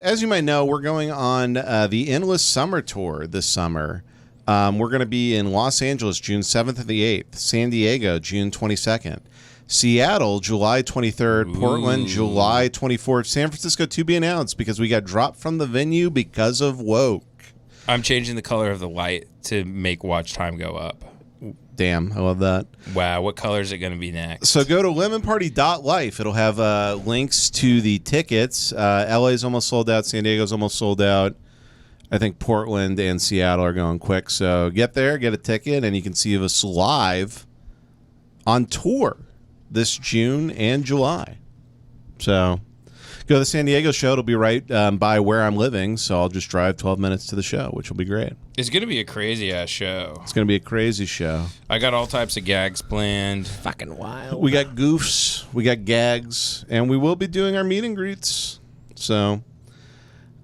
As you might know, we're going on the Endless Summer Tour this summer. We're going to be in Los Angeles, June 7th and the 8th. San Diego, June 22nd. Seattle, July 23rd. Ooh. Portland, July 24th. San Francisco to be announced because we got dropped from the venue because of woke. I'm changing the color of the light to make watch time go up. Damn, I love that. Wow, what color is it going to be next? So go to lemonparty.life. It'll have links to the tickets. LA's almost sold out. San Diego's almost sold out. I think Portland and Seattle are going quick. So get there, get a ticket, and you can see us live on tour this June and July. So go to the San Diego show. It'll be right by where I'm living, so I'll just drive 12 minutes to the show, which will be great. It's going to be a crazy-ass show. It's going to be a crazy show. I got all types of gags planned. Fucking wild. We got goofs, we got gags, and we will be doing our meet and greets. So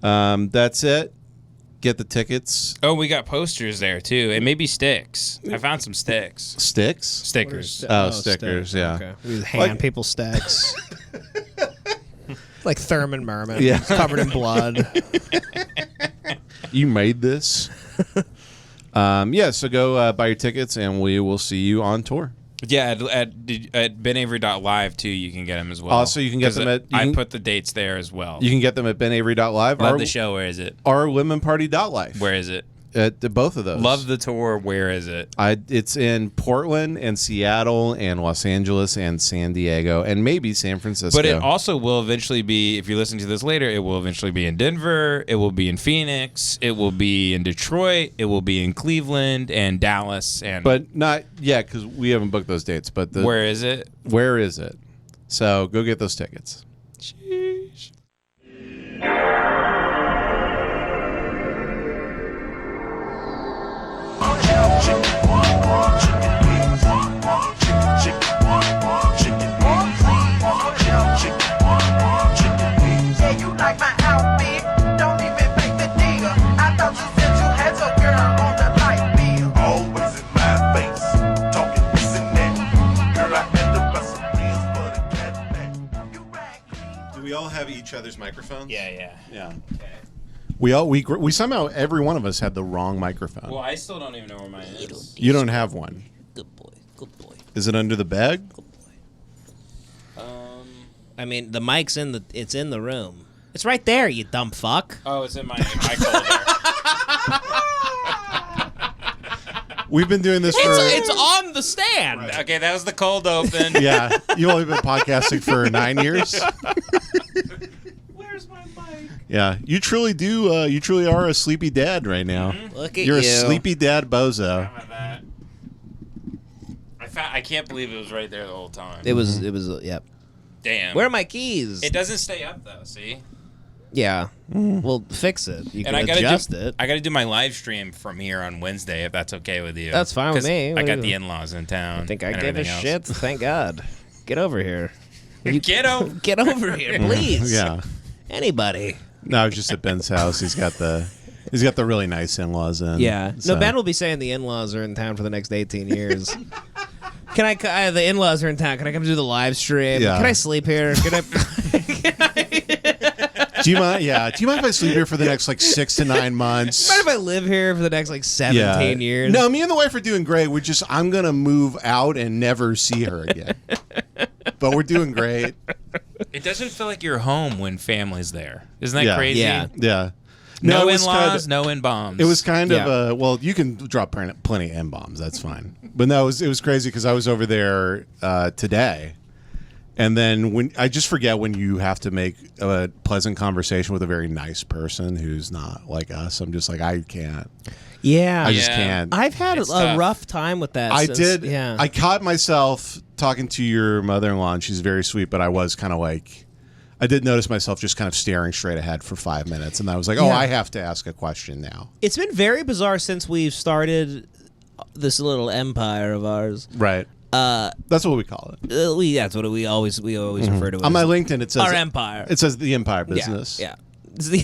that's it. Get the tickets. Oh, we got posters there, too, and maybe sticks. I found some sticks. Sticks? Stickers. Stickers, yeah. Okay. We hand people stacks. Like Thurman Merman. Yeah. Covered in blood. You made this? So go buy your tickets, and we will see you on tour. Yeah, at benavery.live, too, you can get them as well. So you can get them at... I put the dates there as well. You can get them at benavery.live. Love the show. Where is it? Or lemonparty.life. Where is it? At both of those. Love the tour. Where is it? It's in Portland and Seattle and Los Angeles and San Diego and maybe San Francisco. But it also will eventually be, if you're listening to this later, it will eventually be in Denver. It will be in Phoenix. It will be in Detroit. It will be in Cleveland and Dallas. But not yet because we haven't booked those dates. But where is it? Where is it? So go get those tickets. Sheesh. Do we all have each other's microphones? Yeah. Okay. We somehow every one of us had the wrong microphone. Well, I still don't even know where mine is. You don't have one. Good boy. Good boy. Is it under the bed? Good boy. I mean, the mic's in the room. It's right there, you dumb fuck. Oh, it's in my folder. We've been doing this for... It's on the stand. Right. Okay, that was the cold open. Yeah, you've only been podcasting for 9 years. Where's my mic? Yeah, you truly do. You truly are a sleepy dad right now. Mm-hmm. Look at You're you. a sleepy dad bozo. How about that? I can't believe it was right there the whole time. It was, yep. Damn. Where are my keys? It doesn't stay up, though, see? Yeah. Well, fix it. You can I adjust it. I got to do my live stream from here on Wednesday, if that's okay with you. That's fine with me. I got the in-laws in town. I think I give a shit. Thank God. Get over here. Get over here, please. Yeah. Anybody. No, just at Ben's house. He's got the really nice in-laws in. Yeah. So. No, Ben will be saying the in-laws are in town for the next 18 years. The in-laws are in town. Can I come do the live stream? Yeah. Can I sleep here? Can I? Do you mind? Yeah. Do you mind if I sleep here for the next 6 to 9 months? Mind if I live here for the next 17 years? No, me and the wife are doing great. I'm gonna move out and never see her again. But we're doing great. It doesn't feel like you're home when family's there. Isn't that crazy? Yeah. No in-laws, no in-bombs. It was kind of well, you can drop plenty of in-bombs. That's fine. But no, it was crazy because I was over there today. And then when I just forget when you have to make a pleasant conversation with a very nice person who's not like us. I'm just like, I can't. Yeah. I just can't. I've had a rough time with that. I did. Yeah. I caught myself talking to your mother-in-law, and she's very sweet, but I was kind of I did notice myself just kind of staring straight ahead for 5 minutes, and I was like, I have to ask a question now. It's been very bizarre since we've started this little empire of ours. Right. That's what we call it. That's what we always refer to it on my LinkedIn. It says our empire. It says the Empire Business. Yeah. It's the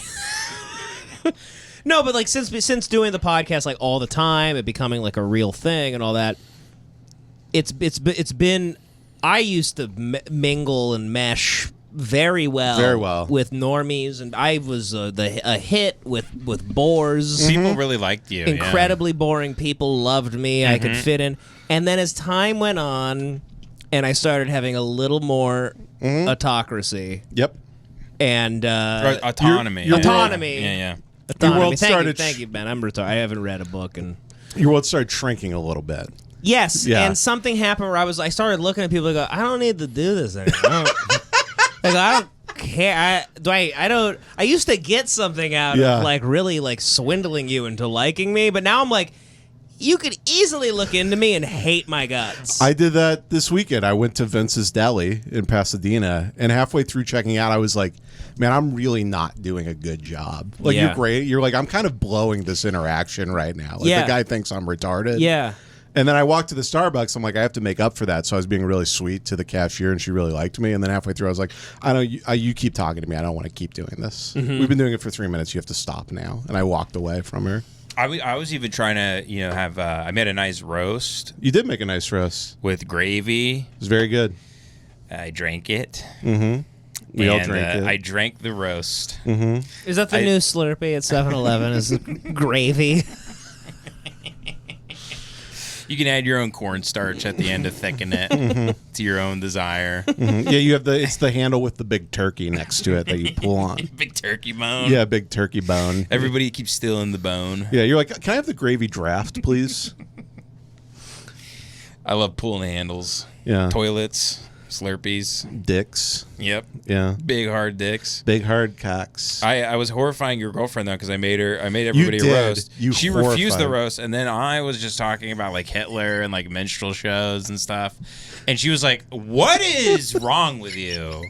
no, but since doing the podcast all the time, it becoming a real thing and all that, it's been. I used to mingle and mesh very well. Very well. With normies, and I was a hit with bores. People really liked you. Incredibly boring people loved me. I could fit in. And then as time went on, and I started having a little more autocracy. Yep. And autonomy. Autonomy. Yeah. Autonomy. Your world started. Thank you, Ben. I'm retired. I haven't read a book and. Your world started shrinking a little bit. Yes, Yeah. and something happened where I started looking at people and go, I don't need to do this anymore. I don't care. I used to get something out of like really like swindling you into liking me, but now I'm like, you could easily look into me and hate my guts. I did that this weekend. I went to Vince's Deli in Pasadena, and halfway through checking out, I was like, man, I'm really not doing a good job. Like, you're great. You're like, I'm kind of blowing this interaction right now. Like, the guy thinks I'm retarded. Yeah. And then I walked to the Starbucks. I'm like, I have to make up for that. So I was being really sweet to the cashier, and she really liked me. And then halfway through, I was like, I don't. You keep talking to me. I don't want to keep doing this. We've been doing it for 3 minutes. You have to stop now. And I walked away from her. I was even trying to, have. I made a nice roast. You did make a nice roast with gravy. It was very good. I drank it. We all drank it. I drank the roast. Is that the new Slurpee at 7-Eleven? Is gravy? You can add your own cornstarch at the end to thicken it to your own desire. Yeah, you have it's the handle with the big turkey next to it that you pull on. Big turkey bone. Yeah, big turkey bone. Everybody keeps stealing the bone. Yeah, you're like, can I have the gravy draft, please? I love pulling handles. Yeah. Toilets, Slurpees. Dicks. Yep. Yeah. Big hard dicks. Big hard cocks. I was horrifying your girlfriend though because I made everybody a roast. She refused the roast, and then I was just talking about like Hitler and like minstrel shows and stuff, and she was like, "What is wrong with you?"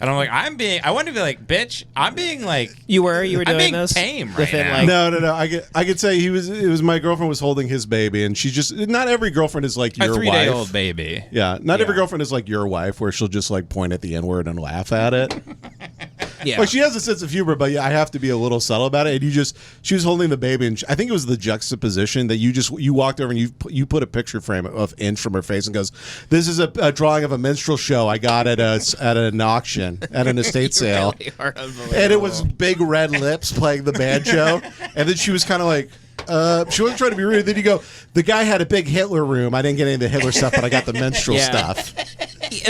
And I'm like, I want to be like, bitch, I'm being like, you were doing I'm being this tame right now. No. I could say it was my girlfriend was holding his baby, and she just, not every girlfriend is like your wife. A 3-day-old baby. Yeah, not every girlfriend is like your wife, where she'll just like point at the N-word and laugh at it. Yeah, like she has a sense of humor, but yeah, I have to be a little subtle about it. And she was holding the baby, and I think it was the juxtaposition that you walked over and you put a picture frame of Inch from her face and goes, "This is a drawing of a minstrel show I got at an auction at an estate sale," and it was big red lips playing the banjo, and then she was kind of like. She wasn't trying to be rude. Then you go, the guy had a big Hitler room. I didn't get any of the Hitler stuff, but I got the minstrel stuff.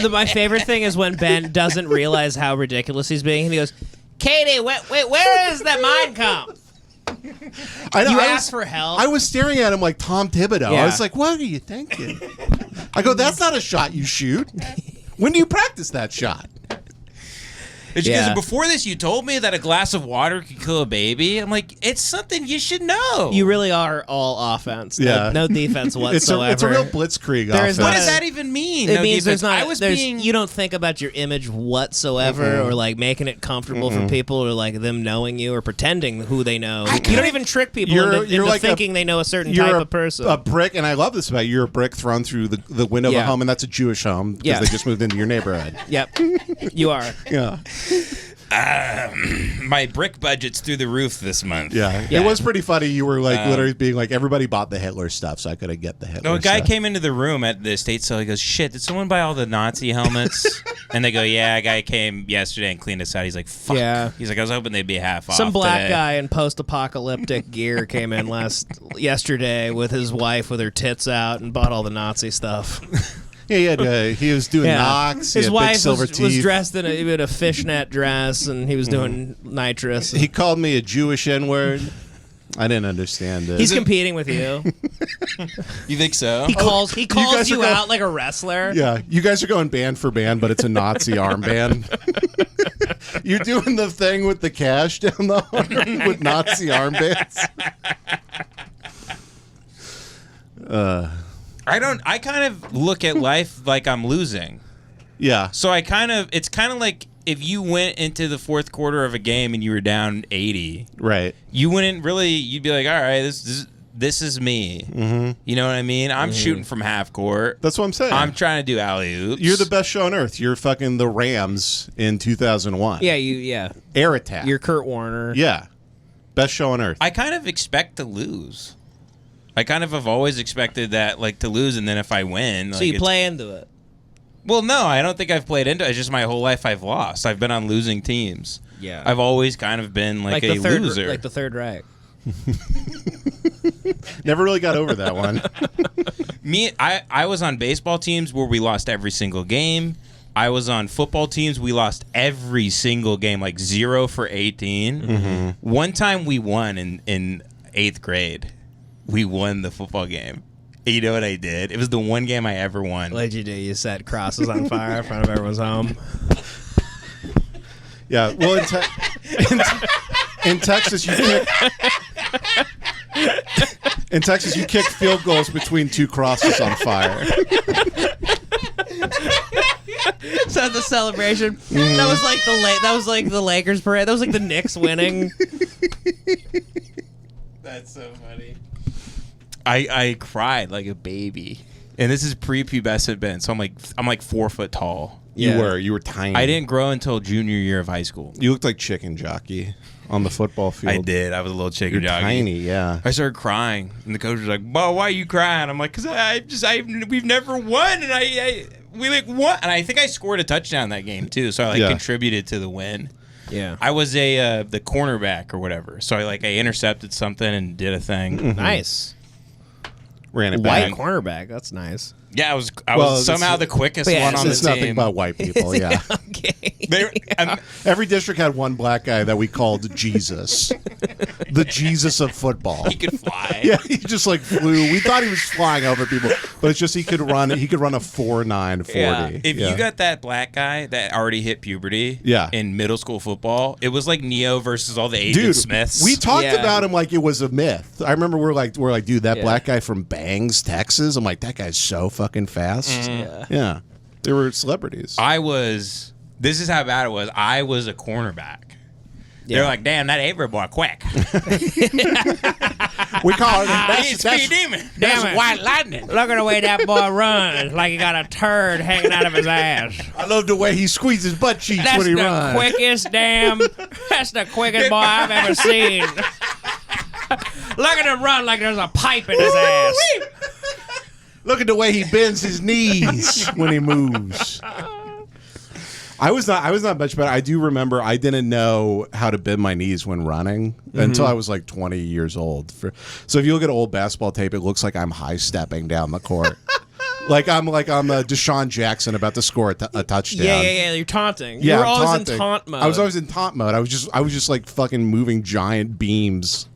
My favorite thing is when Ben doesn't realize how ridiculous he's being, and he goes, "Katie, where is that Mein Kampf?" I know. You asked for help. I was staring at him like Tom Thibodeau. Yeah. I was like, "What are you thinking?" I go, "That's not a shot you shoot. When do you practice that shot?" Because before this, you told me that a glass of water could kill a baby. I'm like, it's something you should know. You really are all offense. Yeah. No defense whatsoever. It's a real blitzkrieg offense. What does that even mean? It no means defense. you don't think about your image whatsoever, or like making it comfortable for people, or like them knowing you, or pretending who they know. You don't even trick people into like thinking they know a certain type of person. A brick, and I love this about you. You're a brick thrown through the window of a home, and that's a Jewish home because they just moved into your neighborhood. Yep, you are. Yeah. My brick budget's through the roof this month. Yeah. It was pretty funny. You were like literally being like, everybody bought the Hitler stuff, so I couldn't get the Hitler No, a guy stuff. came into the room at the estate sale. He goes, "Shit, did someone buy all the Nazi helmets?" And they go, "Yeah, a guy came yesterday and cleaned us out." He's like, "Fuck." Yeah. He's like, "I was hoping they'd be half off." Some black today. guy in post-apocalyptic gear came in yesterday with his wife with her tits out and bought all the Nazi stuff. Yeah, he was doing knocks. His wife big silver was dressed in a fishnet dress, and he was doing nitrous. He called me a Jewish N-word. I didn't understand it. He's competing with you. You think so? He calls you out like a wrestler. Yeah, you guys are going band for band, but it's a Nazi armband. You're doing the thing with the cash down the arm with Nazi armbands. I kind of look at life like I'm losing. Yeah. So it's kind of like if you went into the fourth quarter of a game and you were down 80. Right. You'd be like, all right, this is me. Mm-hmm. You know what I mean? I'm shooting from half court. That's what I'm saying. I'm trying to do alley-oops. You're the best show on earth. You're fucking the Rams in 2001. Yeah, Air Attack. You're Kurt Warner. Yeah. Best show on earth. I kind of expect to lose. I kind of have always expected that, like, to lose, and then if I win... So you play into it. Well, no, I don't think I've played into it. It's just my whole life I've lost. I've been on losing teams. Yeah. I've always kind of been like a loser. Like the Third Reich. Never really got over that one. I was on baseball teams where we lost every single game. I was on football teams. We lost every single game, like 0 for 18. Mm-hmm. One time we won in 8th grade. We won the football game. You know what I did? It was the one game I ever won. What'd you do? You set crosses on fire in front of everyone's home? Yeah. Well, in Texas, you kick field goals between 2 crosses on fire. So the celebration that was like the Lakers parade. That was like the Knicks winning. That's so funny. I cried like a baby, and this is pre-pubescent Ben, so I'm like 4 foot tall. Yeah. You were tiny. I didn't grow until junior year of high school. You looked like chicken jockey on the football field. I did. I was a little chicken You're jockey. tiny, yeah. I started crying, and the coach was like, "Well, why are you crying?" I'm like, "Cause we've never won, and we like won." And I think I scored a touchdown that game too, so I contributed to the win. Yeah, I was the cornerback or whatever, so I intercepted something and did a thing. Mm-hmm. Nice. Ran it back. White cornerback. That's nice. Yeah, I was somehow the quickest one on the team. It's nothing but white people, yeah. Okay. Every district had one black guy that we called Jesus. The Jesus of football. He could fly. Yeah, he just like flew. We thought he was flying over people, but it's just he could run a 4.9 40. Yeah. If you got that black guy that already hit puberty in middle school football, it was like Neo versus all the Agent Smiths. We talked about him like it was a myth. I remember we're like, dude, that black guy from Bangs, Texas. I'm like, that guy's so fucking fast. Mm-hmm. Yeah. They were celebrities. This is how bad it was. I was a cornerback. Yeah. They're like, damn, that Avery boy quick. We call it that's Speed Demon. Damn White Lightning. Look at the way that boy runs, like he got a turd hanging out of his ass. I love the way he squeezes butt cheeks when he runs. That's the quickest boy I've ever seen. Look at him run like there's a pipe in his ass. Look at the way he bends his knees when he moves. I was not much better. I do remember I didn't know how to bend my knees when running until I was like 20 years old. So if you look at old basketball tape, it looks like I'm high stepping down the court. like I'm Deshaun Jackson about to score a touchdown. Yeah. You're taunting. Yeah, You're always in taunt mode. I was always in taunt mode. I was just like fucking moving giant beams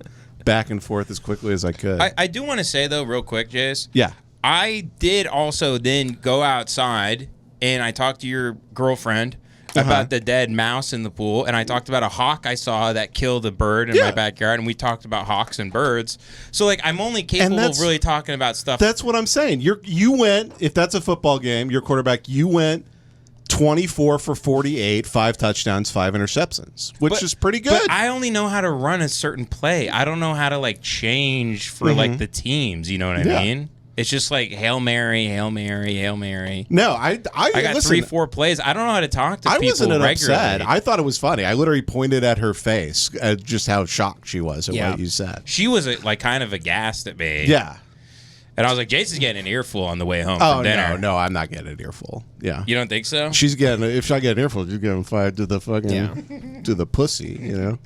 back and forth as quickly as I could. I do want to say though, real quick, Jace. Yeah. I did also then go outside and I talked to your girlfriend about the dead mouse in the pool, and I talked about a hawk I saw that killed a bird in my backyard, and we talked about hawks and birds. So, like, I'm only capable of really talking about stuff. That's what I'm saying. You went, if that's a football game, your quarterback, you went 24 for 48, 5 touchdowns, 5 interceptions, which is pretty good. But I only know how to run a certain play. I don't know how to, like, change for, like, the teams. You know what I mean? It's just like Hail Mary, Hail Mary, Hail Mary. No, I got listen, 3-4 plays. I don't know how to talk to people wasn't regularly. Upset. I thought it was funny. I literally pointed at her face at just how shocked she was at what you said. She was like kind of aghast at me. Yeah. And I was like, Jason's getting an earful on the way home from dinner. No, I'm not getting an earful. Yeah. You don't think so? If I get an earful, she's getting fired to the fucking to the pussy, you know?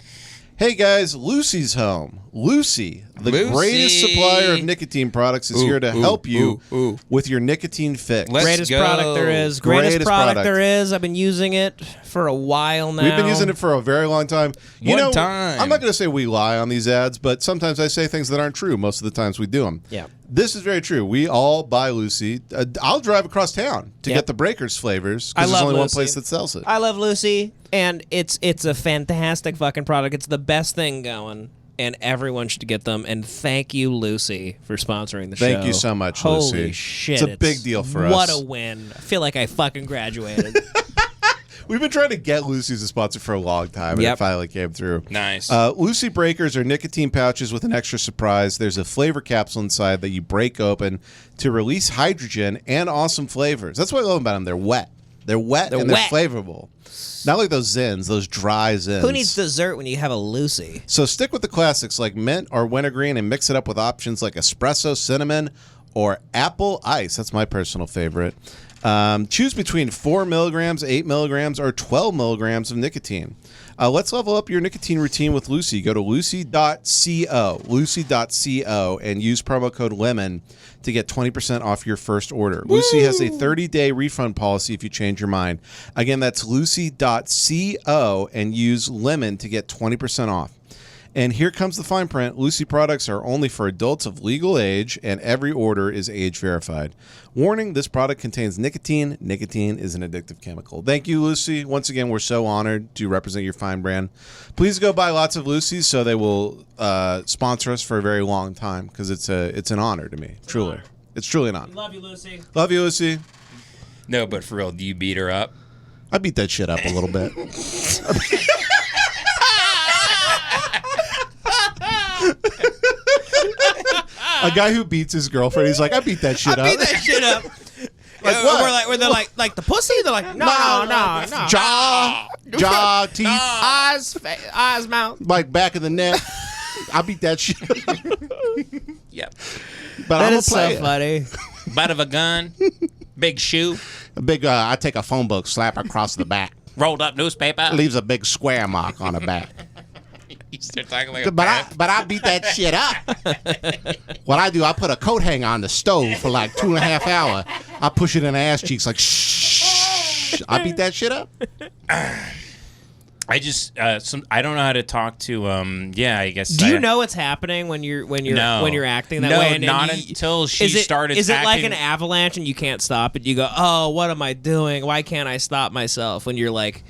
Hey guys, Lucy's home. Lucy, the greatest supplier of nicotine products, is here to help you with your nicotine fix. Greatest product there is. Greatest product there is. I've been using it for a while now. We've been using it for a very long time. I'm not going to say we lie on these ads, but sometimes I say things that aren't true. Most of the times we do them. Yeah. This is very true. We all buy Lucy. I'll drive across town to get the Breakers flavors because there's only one place that sells it. I love Lucy, and it's a fantastic fucking product. It's the best thing going, and everyone should get them. And thank you, Lucy, for sponsoring the show. Thank you so much, Lucy. Holy shit. It's a big deal for us. What a win. I feel like I fucking graduated. We've been trying to get Lucy as a sponsor for a long time, and it finally came through. Nice. Lucy Breakers are nicotine pouches with an extra surprise. There's a flavor capsule inside that you break open to release hydrogen and awesome flavors. That's what I love about them. They're wet. They're wet and they're flavorful. Not like those Zins, those dry Zins. Who needs dessert when you have a Lucy? So stick with the classics like mint or wintergreen and mix it up with options like espresso, cinnamon, or apple ice. That's my personal favorite. Choose between 4 milligrams, 8 milligrams, or 12 milligrams of nicotine. Let's level up your nicotine routine with Lucy. Go to lucy.co, and use promo code LEMON to get 20% off your first order. Woo! Lucy has a 30-day refund policy if you change your mind. Again, that's lucy.co, and use LEMON to get 20% off. And here comes the fine print. Lucy products are only for adults of legal age, and every order is age verified. Warning, this product contains nicotine. Nicotine is an addictive chemical. Thank you, Lucy. Once again, we're so honored to represent your fine brand. Please go buy lots of Lucy's so they will sponsor us for a very long time, because it's an honor to me. Truly. It's truly an honor. Love you, Lucy. Love you, Lucy. No, but for real, do you beat her up? I beat that shit up a little bit. A guy who beats his girlfriend, he's like, I beat that shit up. I beat that shit up. Like what? Where they're like the pussy? They're like, no. Jaw, teeth. Eyes, mouth. Like back of the neck. I beat that shit up. Yep. But that I'm is so funny. Butt of a gun. Big shoe. A big, I take a phone book, slap across the back. Rolled up newspaper. Leaves a big square mark on the back. You start talking like a but I beat that shit up. What I do, I put a coat hanger on the stove for like 2.5 hours. I push it in the ass cheeks like shh. I beat that shit up. I just I don't know how to talk to I guess. Do you know what's happening when you're acting that way? And not until she started. Is it like an avalanche and you can't stop it? You go, oh, what am I doing? Why can't I stop myself? When you're like,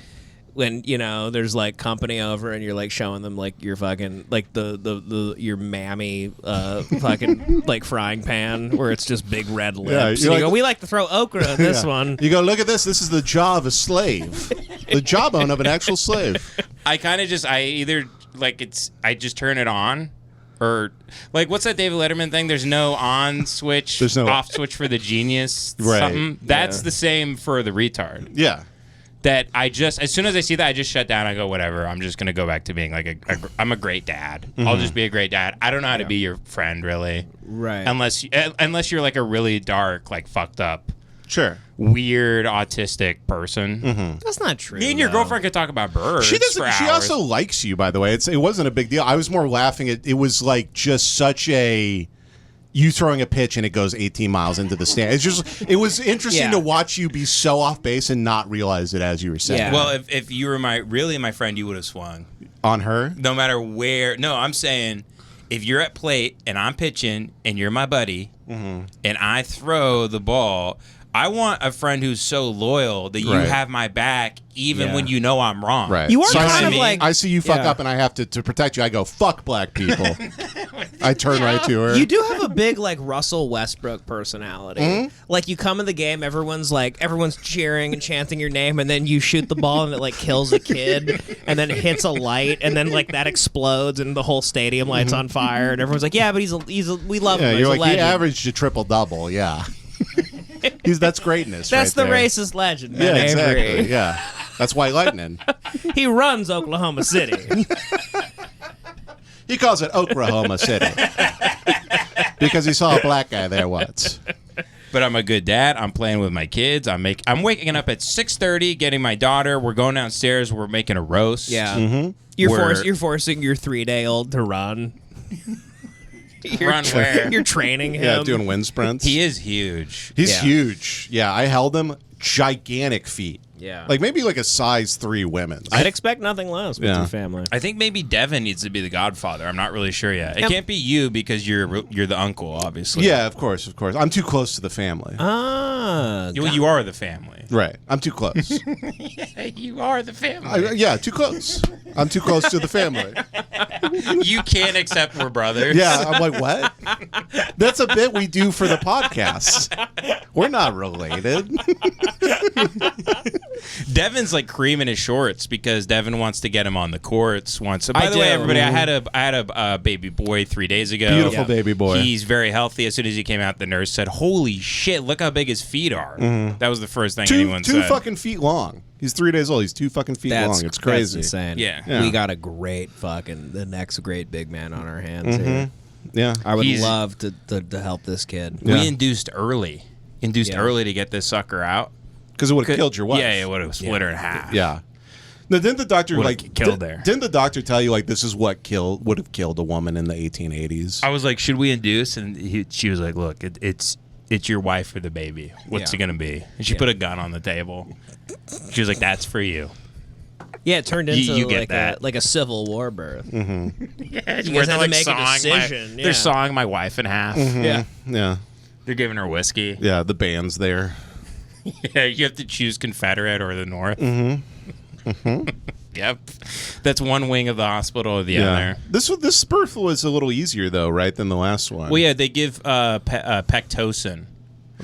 when there's like company over and you're like showing them like your fucking like your mammy fucking like frying pan where it's just big red lips. And you go, we like to throw okra in this one. You go, look at this. This is the jaw of a slave, the jawbone of an actual slave. I kind of just I just turn it on. Or like, what's that David Letterman thing? There's no on switch, there's no off switch for the genius. Right. Something. That's the same for the retard. Yeah. That I just, as soon as I see that, I just shut down. I go, whatever. I'm just gonna go back to being like I'm a great dad. Mm-hmm. I'll just be a great dad. I don't know how to be your friend, really. Right. Unless you're like a really dark, like fucked up, sure, weird autistic person. Mm-hmm. That's not true. Me and your girlfriend could talk about birds. She doesn't. For she hours. also likes you, by the way. It wasn't a big deal. I was more laughing at. It was like just such a. You throwing a pitch and it goes 18 miles into the stand. It was interesting to watch you be so off base and not realize it as you were saying. Yeah. Well, if you were my friend, you would have swung on her. No matter where. No, I'm saying if you're at plate and I'm pitching and you're my buddy and I throw the ball, I want a friend who's so loyal that you have my back even when you know I'm wrong. Right. You are kind of like I see you fuck up and I have to protect you. I go, fuck black people. I turn right to her. You do have a big like Russell Westbrook personality. Mm-hmm. Like you come in the game, everyone's cheering and chanting your name, and then you shoot the ball and it like kills a kid, and then it hits a light, and then like that explodes and the whole stadium lights on fire, and everyone's like, yeah, but we love him. You're he's like, he averaged a triple double. Yeah. That's greatness. That's right the there. racist legend. Yeah, Man, exactly. Avery. Yeah, that's White Lightning. He runs Oklahoma City. He calls it Oklahoma City because he saw a black guy there once. But I'm a good dad. I'm playing with my kids. I'm waking up at 6:30, getting my daughter. We're going downstairs. We're making a roast. Yeah, mm-hmm. You're forcing your 3-day-old to run. Run where? You're training him. Yeah, doing wind sprints. He is huge. He's huge. Yeah, I held him. Gigantic feet. Yeah. Like maybe like a size 3 women's. I'd expect nothing less with your family. I think maybe Devin needs to be the godfather. I'm not really sure yet. It can't be you because you're the uncle, obviously. Yeah, of course. I'm too close to the family. You are the family. Right. I'm too close. Yeah, you are the family. Too close. I'm too close to the family. You can't accept we're brothers. Yeah, I'm like, what? That's a bit we do for the podcast. We're not related. Devin's like creaming his shorts because Devin wants to get him on the courts once. By the way, everybody, I had a baby boy 3 days ago. Beautiful baby boy. He's very healthy. As soon as he came out, the nurse said, "Holy shit, look how big his feet are." Mm-hmm. That was the first thing anyone said. 2 fucking feet long. He's 3 days old. He's 2 fucking feet long. It's crazy. That's insane. Yeah. We got a great the next great big man on our hands here. Yeah. I would love to help this kid. We induced early. induced early to get this sucker out. Because it would have killed your wife. Yeah, it would have split her in half. Yeah. Now, didn't the doctor killed there? Didn't the doctor tell you this is what would have killed a woman in the 1880s? I was like, should we induce? And she was like, look, it's your wife or the baby. What's it gonna be? And she put a gun on the table. She was like, that's for you. Yeah, it turned into you get that. like a Civil War birth. Mm-hmm. Yeah, you guys had to make a decision. They're sawing my wife in half. Mm-hmm. Yeah. They're giving her whiskey. Yeah, the band's there. Yeah, you have to choose Confederate or the North. Yep. That's one wing of the hospital or the other. This birth was a little easier, though, right, than the last one? Well, yeah, they give Pectocin.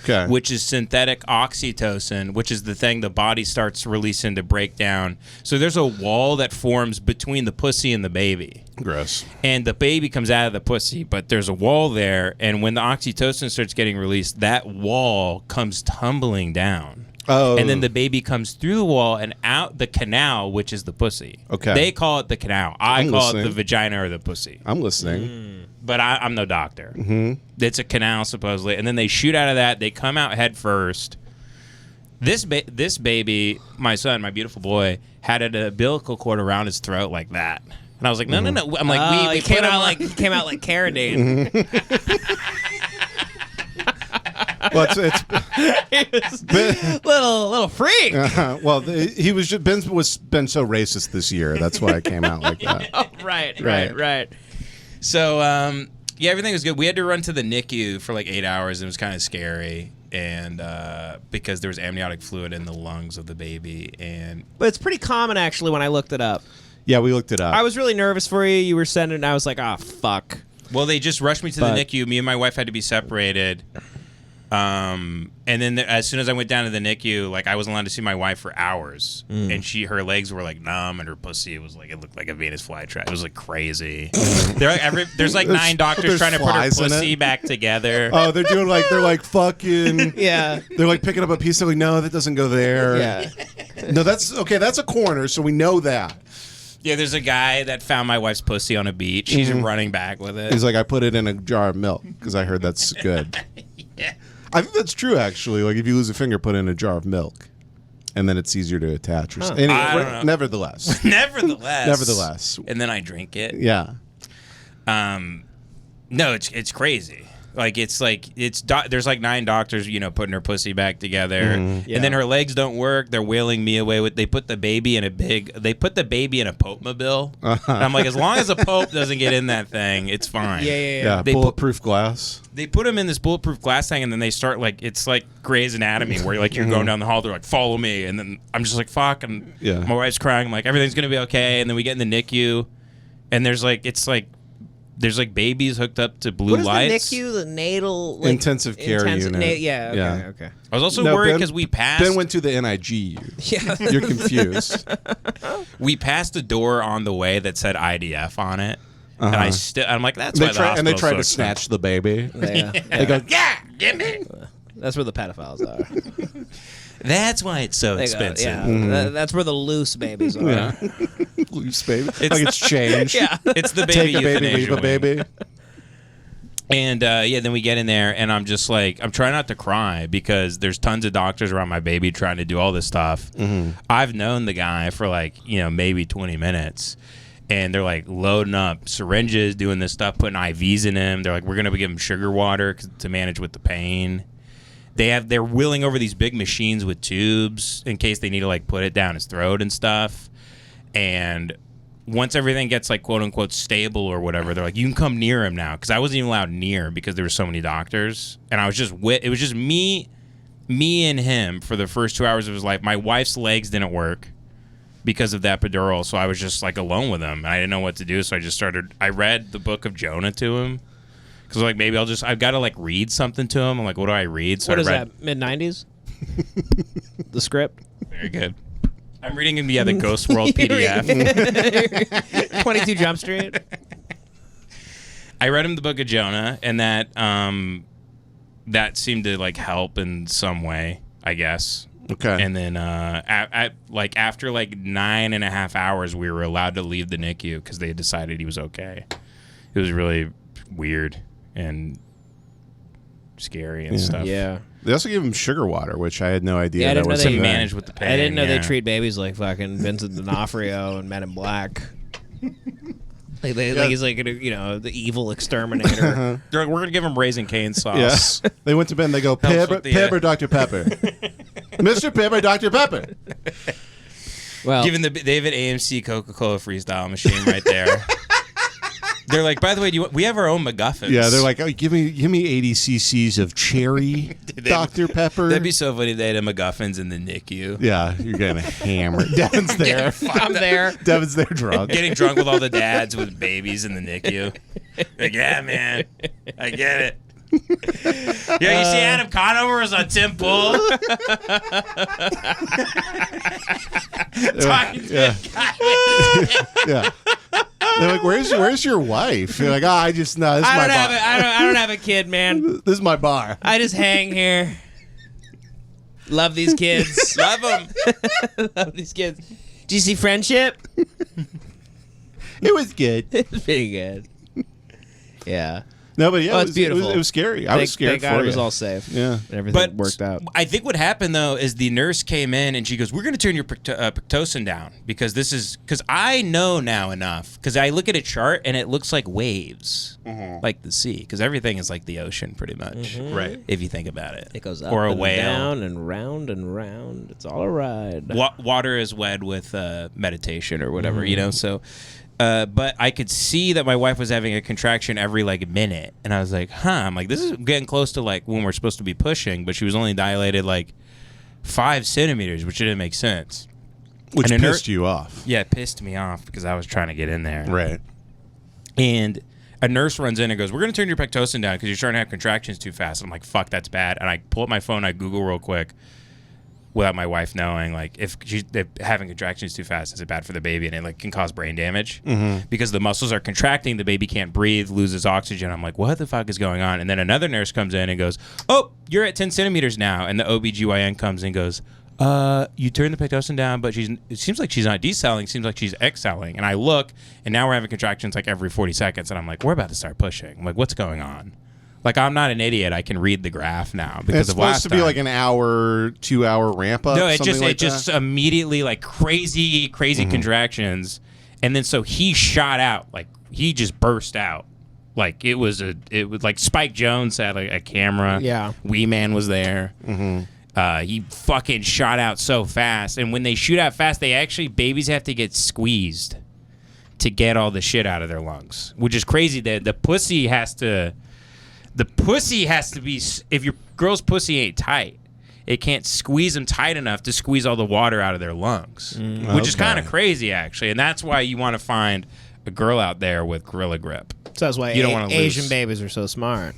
Okay. Which is synthetic oxytocin, which is the thing the body starts releasing to break down. So there's a wall that forms between the pussy and the baby. Gross. And the baby comes out of the pussy, but there's a wall there. And when the oxytocin starts getting released, that wall comes tumbling down. Oh. And then the baby comes through the wall and out the canal, which is the pussy. Okay. They call it the canal. I call it the vagina or the pussy. I'm listening. But I'm no doctor. It's a canal, supposedly. And then they shoot out of that. They come out head first. This baby, my son, my beautiful boy, had an umbilical cord around his throat like that. And I was like, no. I'm like, we came out like Carradine. Well, it's little freak. Well, he was just been so racist this year. That's why it came out like that. Oh, right. So, everything was good. We had to run to the NICU for like 8 hours. It was kind of scary, and because there was amniotic fluid in the lungs of the baby, but it's pretty common actually when I looked it up. Yeah, we looked it up. I was really nervous for you. You were sending, and I was like, fuck. Well, they just rushed me to the NICU. Me and my wife had to be separated. And then as soon as I went down to the NICU, I wasn't allowed to see my wife for hours, and her legs were numb, and her pussy was it looked like a Venus flytrap. It was crazy. There's 9 doctors trying to put her pussy back together. Oh, they're doing they're fucking yeah. They're picking up a piece. They're like, no, that doesn't go there. Yeah. No, that's okay. That's a corner, so we know that. Yeah, there's a guy that found my wife's pussy on a beach. He's running back with it. He's like, I put it in a jar of milk because I heard that's good. Yeah. I think that's true, actually. If you lose a finger, put it in a jar of milk, and then it's easier to attach. Anyway, I don't know. Nevertheless. Nevertheless. And then I drink it. Yeah. No, it's crazy. There's 9 doctors, putting her pussy back together, and then her legs don't work. They're wheeling me away they put the baby in a Pope-mobile. And I'm like, as long as the Pope doesn't get in that thing, it's fine. Yeah. Bulletproof glass. They put him in this bulletproof glass thing, and then they start it's like Grey's Anatomy, where you're going down the hall. They're like, follow me, and then I'm just like, fuck, and my wife's crying. I'm like, everything's gonna be okay, and then we get in the NICU, and there's babies hooked up to blue lights. What is the NICU? The natal intensive care unit. Okay. I was also worried because we passed. Ben went to the NIGU. Yeah. You're confused. We passed a door on the way that said IDF on it, and I'm like, that's why the hospital's and they tried so to snatch the baby. Yeah. They go, give me. That's where the pedophiles are. That's why it's so expensive. That's where the loose babies are. Yeah. Loose baby. It's change. Yeah. It's the baby. Take a baby, leave a wing. baby. And then we get in there, and I'm just I'm trying not to cry because there's tons of doctors around my baby trying to do all this stuff. I've known the guy for maybe 20 minutes, and they're loading up syringes, doing this stuff, putting IVs in him. They're we're gonna give him sugar water to manage with the pain. They're wheeling over these big machines with tubes in case they need to put it down his throat and stuff. And once everything gets quote unquote stable or whatever, they're you can come near him now, because I wasn't even allowed near because there were so many doctors, and I was just it was just me and him for the first 2 hours of his life. My wife's legs didn't work because of that epidural, so I was just alone with him, and I didn't know what to do. So I read the book of Jonah to him. Because maybe I've got to read something to him. I'm what do I read? So what is that, mid-90s? The script? Very good. I'm reading him the Ghost World PDF. 22 Jump Street. I read him the book of Jonah, and that seemed to help in some way, I guess. Okay. And then after 9.5 hours, we were allowed to leave the NICU because they had decided he was okay. It was really weird and scary and stuff. Yeah. They also give him sugar water, which I had no idea. Yeah, I didn't know they manage with the pain. I didn't know they treat babies like fucking Vincent D'Onofrio and Men in Black. Like he's like the evil exterminator. They're like, we're gonna give him Raising Cane sauce. Yeah. They went to bed and they go, Pep or Dr. Pepper? Mr. Pep or Dr. Pepper? Well, they have an AMC Coca-Cola freestyle machine right there. They're like, by the way, we have our own MacGuffins. Yeah, they're like, oh, give me 80 cc's of cherry Dr. Pepper. That'd be so funny if they had a MacGuffins in the NICU. Yeah, you're getting hammered. Devin's there. I'm there. Devin's there drunk. Getting drunk with all the dads with babies in the NICU. Like, yeah, man, I get it. Yeah, you see Adam Conover was on Tim Pool. Yeah. They're like, where's your wife? You're like, this is my bar. I don't have a kid, man. This is my bar. I just hang here. Love these kids. Love them. Love these kids. Did you see Friendship? It was good. It was pretty good. Yeah. No, but yeah, it's beautiful. It was scary. I was scared thank God for it was you. all safe. Yeah. Everything worked out. I think what happened, though, is the nurse came in and she goes, we're going to turn your Pitocin down because I know now enough because I look at a chart and it looks like waves, like the sea, because everything is like the ocean pretty much, right? If you think about it. It goes up or a and whale. down and round and round. It's all a ride. Water is wed with meditation or whatever, so... but I could see that my wife was having a contraction every minute, and I was like, I'm like, this is getting close to when we're supposed to be pushing, but she was only dilated 5 centimeters, which didn't make sense. Which pissed you off. Yeah, it pissed me off because I was trying to get in there. Right. And a nurse runs in and goes, we're going to turn your Pitocin down because you're starting to have contractions too fast. I'm like, fuck, that's bad. And I pull up my phone, I Google real quick, without my wife knowing, if she's having contractions too fast, is it bad for the baby? And it can cause brain damage because the muscles are contracting. The baby can't breathe, loses oxygen. I'm like, what the fuck is going on? And then another nurse comes in and goes, oh, you're at 10 centimeters now. And the OBGYN comes and goes, you turned the Pitocin down, but it seems like she's not decelling. It seems like she's excelling. And I look, and now we're having contractions every 40 seconds. And I'm like, we're about to start pushing. I'm like, what's going on? I'm not an idiot. I can read the graph now because it's supposed to be an hour, 2 hour ramp up. No, it just immediately crazy contractions, and then so he shot out he just burst out it was like Spike Jonze had a camera. Yeah, Wee Man was there. He fucking shot out so fast, and when they shoot out fast, babies have to get squeezed to get all the shit out of their lungs, which is crazy. That the pussy has to be, if your girl's pussy ain't tight, it can't squeeze them tight enough to squeeze all the water out of their lungs, which is kind of crazy, actually. And that's why you want to find a girl out there with Gorilla Grip. So that's why Asian babies are so smart.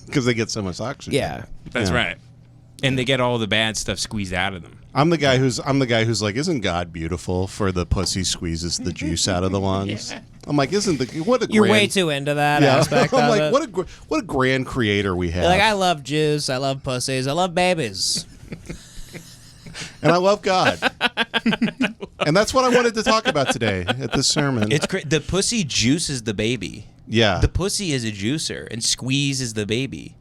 Because they get so much oxygen. Yeah. That's right. And they get all the bad stuff squeezed out of them. I'm the guy who's like, isn't God beautiful for the pussy squeezes the juice out of the lungs? Yeah. I'm like, you're way too into that aspect I'm of like, it. what a grand creator we have. You're like, I love juice, I love pussies, I love babies. And I love God. And that's what I wanted to talk about today at this sermon. It's the pussy juices the baby. Yeah. The pussy is a juicer and squeezes the baby.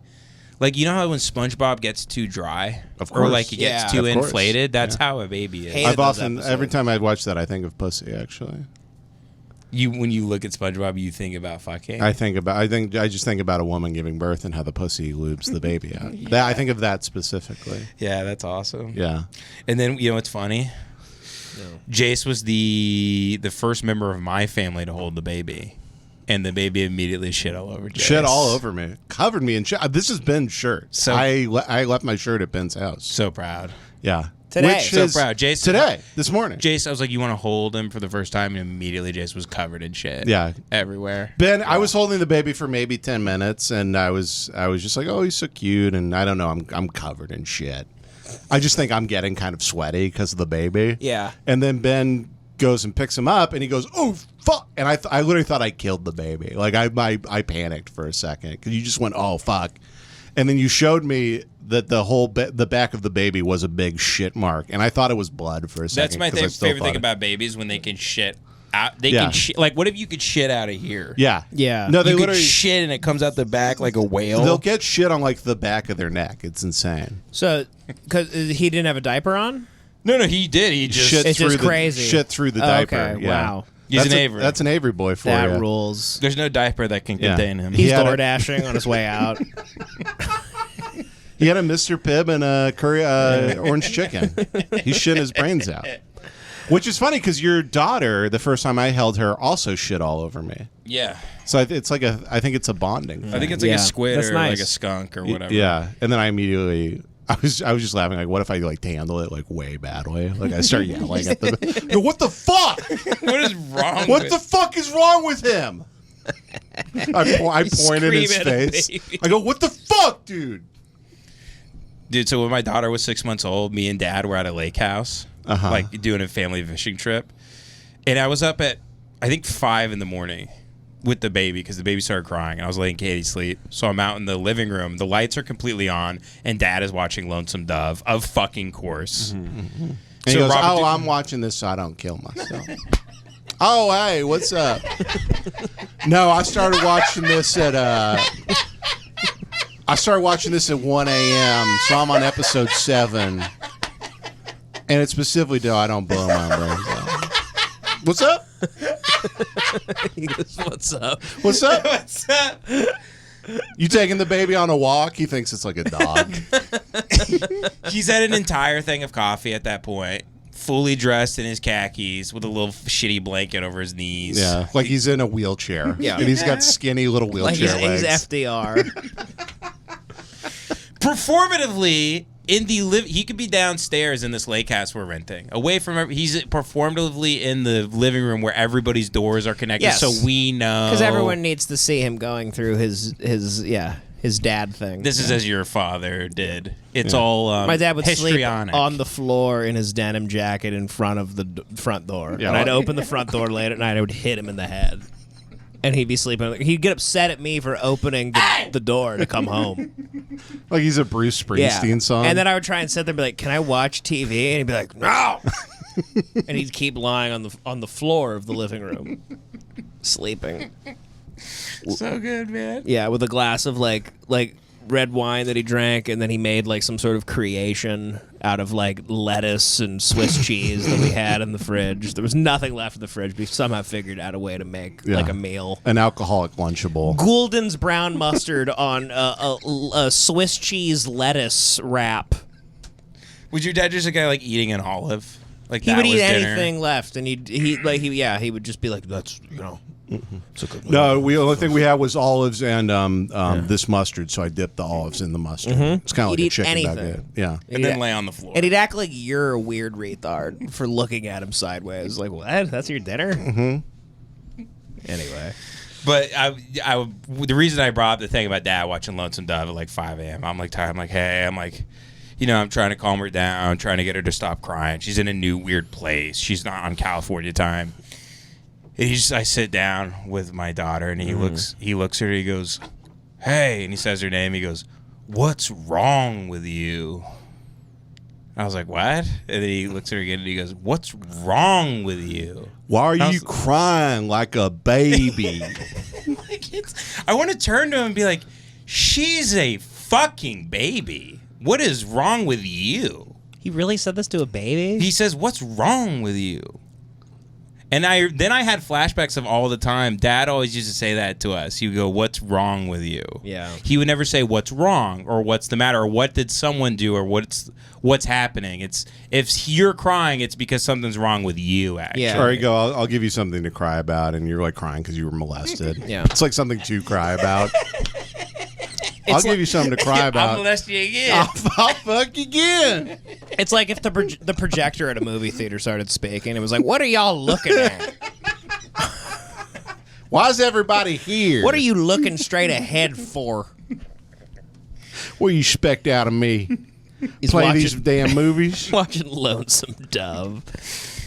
You know how when SpongeBob gets too dry? Of course. Or he gets too inflated? That's how a baby is. Every time I watch that, I think of pussy, actually. When you look at SpongeBob, you think about fucking? I just think about a woman giving birth and how the pussy lubes the baby out. Yeah. I think of that specifically. Yeah, that's awesome. Yeah. And then, what's funny? No. Jace was the first member of my family to hold the baby. And the baby immediately shit all over Jace. Shit all over me. Covered me in shit. This is Ben's shirt. So I left my shirt at Ben's house. So proud. Yeah. Today. So proud. Jace. Today. This morning. Jace, I was like, you want to hold him for the first time? And immediately Jace was covered in shit. Yeah. Everywhere. Ben, I was holding the baby for maybe 10 minutes. And I was just like, oh, he's so cute. And I don't know. I'm covered in shit. I just think I'm getting kind of sweaty because of the baby. Yeah. And then Ben goes and picks him up, and he goes, "Oh fuck!" And I literally thought I killed the baby. I panicked for a second because you just went, "Oh fuck," and then you showed me that the back of the baby was a big shit mark, and I thought it was blood for a second. That's my favorite thing about babies when they can shit They can like, what if you could shit out of here? Yeah. No, they you literally could shit and it comes out the back like a whale. They'll get shit on like the back of their neck. It's insane. So, because he didn't have a diaper on? No, he did. He just shit it's through just crazy. Shit through the diaper. Okay, Yeah. wow. He's an Avery. That's an Avery boy for you. That rules. There's no diaper that can contain him. He's door dashing on his way out. He had a Mr. Pibb and a curry orange chicken. He shit his brains out. Which is funny because your daughter, the first time I held her, also shit all over me. Yeah. So it's like I think it's a bonding thing. I think it's like a squid That's or nice. like a skunk or whatever. Yeah. And then I immediately... I was just laughing, like, what if I like handle it like way badly? Like I start yelling at them. Yo, what the fuck? What is wrong What the fuck is wrong with him? I point in his Scream at a face. baby. I go, what the fuck, dude? Dude, so when my daughter was 6 months old, me and Dad were at a lake house, like doing a family fishing trip. And I was up at, I think, 5 in the morning with the baby because the baby started crying. And I was letting Katie sleep. So I'm out in the living room. The lights are completely on. And Dad is watching Lonesome Dove, of fucking course. Mm-hmm. And he goes, I'm watching this so I don't kill myself. Oh, hey, what's up? No, I started watching this at 1 a.m., so I'm on episode 7. And it's specifically I don't blow my brains out. What's up? He goes, what's up? What's up? What's up? You taking the baby on a walk? He thinks it's like a dog. He's had an entire thing of coffee at that point, fully dressed in his khakis with a little shitty blanket over his knees. Yeah, like he's in a wheelchair. Yeah. And he's got skinny little wheelchair Like legs. he's FDR. Performatively, in the he could be downstairs in this lake house we're renting, away from. He's performatively in the living room where everybody's doors are connected, Yes. so we know Because everyone needs to see him going through his dad thing. This is as your father did. It's all My dad would sleep histrionic. on the floor in his denim jacket in front of the front door. Yeah. And I'd open the front door late at night. I would hit him in the head. And he'd be sleeping. He'd get upset at me for opening the door to come home. Like he's a Bruce Springsteen song. And then I would try and sit there and be like, "Can I watch TV?" And he'd be like, "No." And he'd keep lying on the floor of the living room, sleeping. so good, man. Yeah, with a glass of like red wine that he drank, and then he made like some sort of creation out of like lettuce and Swiss cheese that we had in the fridge. There was nothing left in the fridge, but he somehow figured out a way to make like a meal. An alcoholic Lunchable. Goulden's brown mustard on a Swiss cheese lettuce wrap. Was your dad just a guy like eating an olive? Like He that would was eat dinner? anything left, and he would just be like, "That's it's a good one." No, the only thing we had was olives and this mustard, so I dipped the olives in the mustard. It's kind of like He'd a eat chicken anything. nugget. Yeah. and then lay on the floor. And he'd act like you're a weird retard for looking at him sideways. Like, what? That's your dinner? Mm-hmm. Anyway. But the reason I brought up the thing about Dad watching Lonesome Dove at like 5 a.m., I'm like tired. I'm like, hey, I'm trying to calm her down, trying to get her to stop crying. She's in a new weird place. She's not on California time. And I sit down with my daughter, and he looks at her. He goes, "Hey," and he says her name. He goes, "What's wrong with you?" I was like, "What?" And then he looks at her again, and he goes, "What's wrong with you?" Why are you crying like a baby? I want to turn to him and be like, "She's a fucking baby. What is wrong with you?" He really said this to a baby? He says, "What's wrong with you?" And then I had flashbacks of all the time. Dad always used to say that to us. He would go, "What's wrong with you?" Yeah. He would never say what's wrong or what's the matter or what did someone do or what's happening. It's if you're crying, it's because something's wrong with you. Actually, Yeah. All right, go. I'll give you something to cry about, and you're like crying because you were molested. Yeah. It's like something to cry about. I'll give you something to cry I'll about. molest you again. I'll fuck you again. It's like if the projector at a movie theater started speaking. It was like, "What are y'all looking at? Why is everybody here? What are you looking straight ahead for?" What do you expect out of me? He's Play watching, these damn movies? watching Lonesome Dove.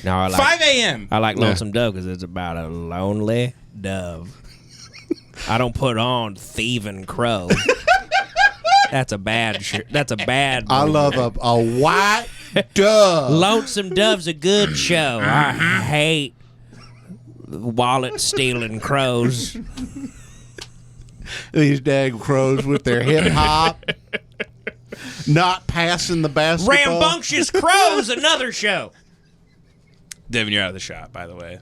No, I like 5 a.m. I like Lonesome Dove because it's about a lonely dove. I don't put on Thieving Crow. That's a bad That's a bad I movie. love a white dove. Lonesome Dove's a good show. I hate wallet stealing crows. These dang crows with their hip hop, not passing the basketball. Rambunctious crows, another show. Devin, you're out of the shot, by the way.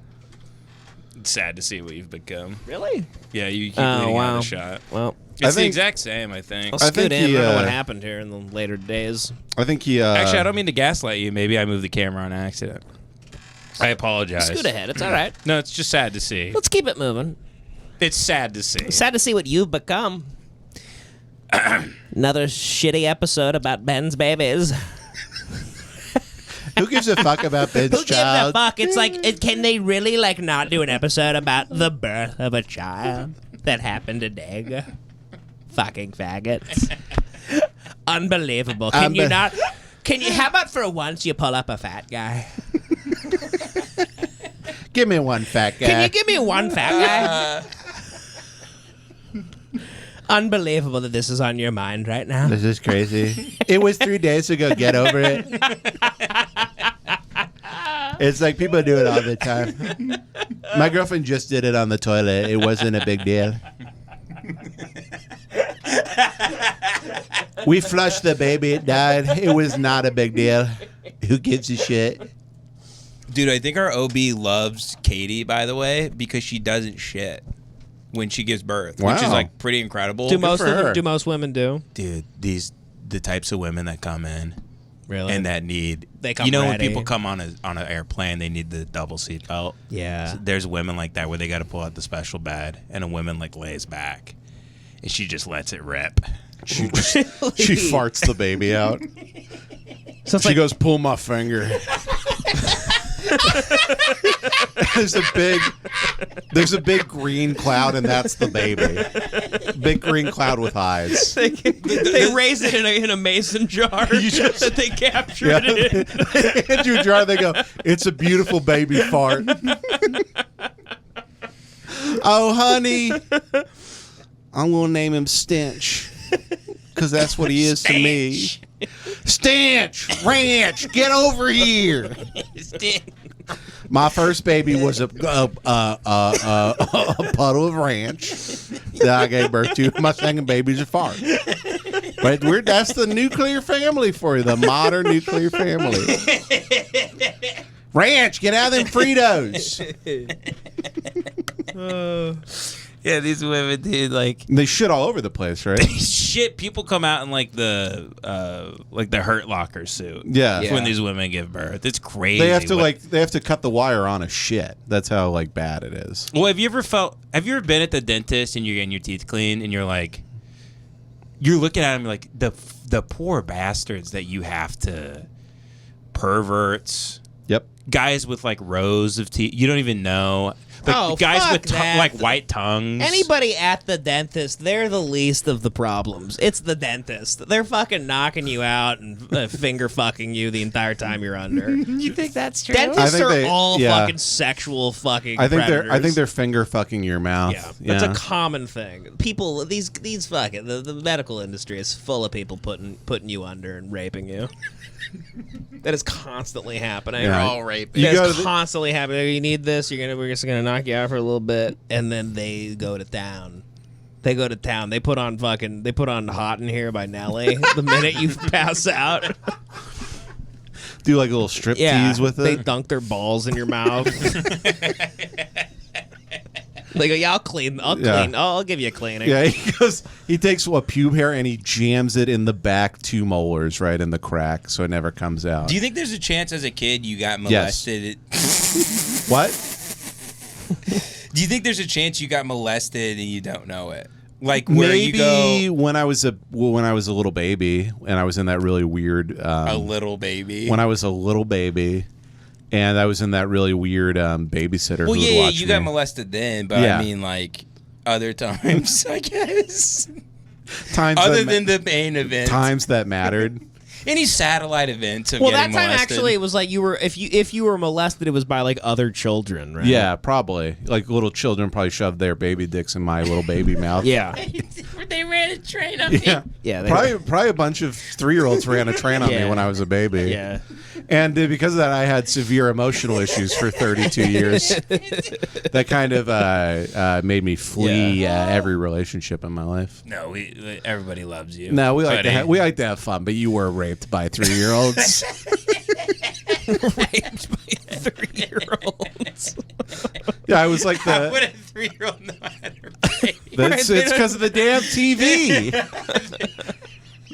It's sad to see what you've become. Really? Yeah, you keep leading out of the shot. Well, it's the exact same, I think. I'll scoot in. I don't know what happened here in the later days. I think he... Actually, I don't mean to gaslight you. Maybe I moved the camera on accident. I apologize. Scoot ahead. It's all right. No, it's just sad to see. Let's keep it moving. It's sad to see. It's sad to see what you've become. Another shitty episode about Ben's babies. Who gives a fuck about Ben's Who child? gives a fuck? It's like, can they really not do an episode about the birth of a child that happened today? Fucking faggots. Unbelievable. Can you not? Can you? How about for once you pull up a fat guy? Give me one fat guy. Can you give me one fat guy? Unbelievable that this is on your mind right now. This is crazy. It was 3 days ago. Get over it. It's like people do it all the time. My girlfriend just did it on the toilet. It wasn't a big deal. We flushed the baby. It died. It was not a big deal. Who gives a shit? Dude, I think our OB loves Katie, by the way, because she doesn't shit when she gives birth, which is like pretty incredible. Do most women do? Dude, the types of women that come in, really, and that need they come. You know, ready. when people come on an airplane, they need the double seat belt. Yeah, so there's women like that where they got to pull out the special bed, and a woman like lays back, and she just lets it rip. She farts the baby out. So she goes, pull my finger. There's a big green cloud, and that's the baby. Big green cloud with eyes. They raise it in a mason jar that they captured it in. They hand you a jar. They go, it's a beautiful baby fart. Oh, honey, I'm gonna name him Stench, because that's what he is to me. Stench, Ranch, get over here. My first baby was a puddle of ranch that I gave birth to. My second baby's a fart. But that's the nuclear family for you, the modern nuclear family. Ranch, get out of them Fritos. Yeah, these women, dude, like they shit all over the place, right? Shit, people come out in like the Hurt Locker suit. Yeah. When these women give birth, it's crazy. They have to cut the wire on a shit. That's how bad it is. Well, have you ever been at the dentist and you're getting your teeth cleaned and you're looking at them like the poor bastards that you have to, perverts. Yep. Guys with like rows of teeth you don't even know. Like guys with like white tongues. Anybody at the dentist, they're the least of the problems. It's the dentist. They're fucking knocking you out and finger fucking you the entire time you're under. You think that's true? Dentists are all fucking sexual fucking predators. I think they're finger fucking your mouth. Yeah, that's a common thing. People, these fucking the medical industry is full of people putting you under and raping you. That is constantly happening. They're all raping. That is constantly happening. You need this. We're just gonna knock you out for a little bit, and then they go to town. They put on "Hot in Here" by Nelly the minute you pass out. Do like a little strip tease with it. They dunk their balls in your mouth. They go, yeah, I'll clean. I'll give you a cleaning. Yeah, he takes a pube hair and he jams it in the back 2 molars right in the crack so it never comes out. Do you think there's a chance as a kid you got molested? Yes. What? Do you think there's a chance you got molested and you don't know it? Like where maybe you go when I was a little baby and I was in that really weird a little baby. When I was a little baby. And I was in that really weird babysitter who would watch you me. got molested then, but I mean, like, other times, I guess. Other than the main event. Times that mattered. Any satellite events of well, getting that time molested. actually it was like if you were molested, it was by like other children, right? Yeah, probably. Like little children probably shoved their baby dicks in my little baby mouth. Yeah. They ran a train on me. Yeah. Probably a bunch of 3-year-olds ran a train on me when I was a baby. Yeah. And because of that, I had severe emotional issues for 32 years. That kind of made me flee every relationship in my life. No, everybody loves you. No, we like to have fun, but you were raped by 3-year-olds. Raped by 3-year-olds. Yeah, I was like the. How would a 3-year-old know how to rape? It's because of the damn TV.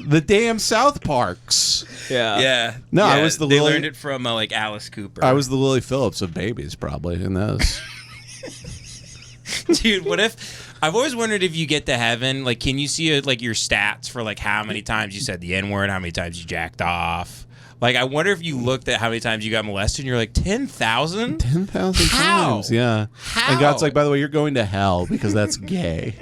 The damn South Parks. Yeah. No, I was the They Lily. learned it from like Alice Cooper. I was the Lily Phillips of babies, probably in those. Dude, what if? I've always wondered if you get to heaven, like, can you see like your stats for like how many times you said the N-word, how many times you jacked off? Like, I wonder if you looked at how many times you got molested and you're like, 10,000? 10,000 times, yeah. How? And God's like, by the way, you're going to hell because that's gay.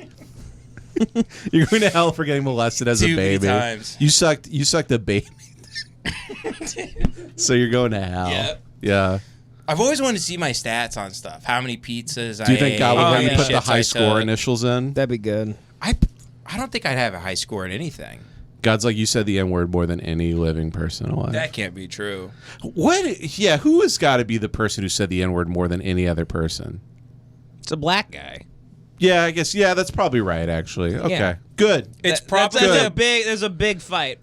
You're going to hell for getting molested as a baby. Times. You sucked a baby. So you're going to hell. Yep. Yeah. I've always wanted to see my stats on stuff. How many pizzas I Do you think ate, God would how let you many put the shits high I score took. initials in? That'd be good. I don't think I'd have a high score in anything. God's like, you said the N-word more than any living person alive. That can't be true. What? Yeah, who has got to be the person who said the N-word more than any other person? It's a black guy. Yeah, I guess. Yeah, that's probably right, actually. Okay. Yeah. Good. It's probably There's a big fight.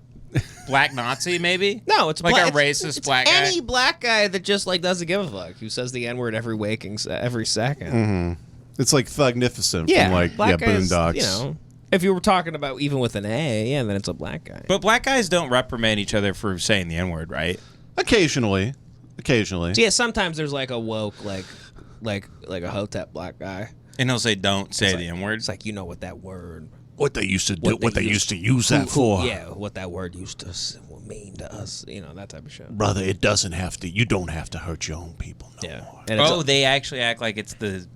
black Nazi, maybe? No, it's like black, a racist it's black guy. Any black guy that just like doesn't give a fuck, who says the N-word every second. Mm-hmm. It's like Thugnificent Yeah, from like black guys, Boondocks. You know, if you were talking about even with an A, then it's a black guy. But black guys don't reprimand each other for saying the N-word, right? Occasionally. So yeah, sometimes there's like a woke like a Hotep black guy. And he'll say, "Don't say the N-word." It's like, you know what that word, What they used to do, what they used to use that for. Yeah, what that word used to mean to us. You know, that type of shit. Brother, it doesn't have to. You don't have to hurt your own people no more. And they actually act like it's the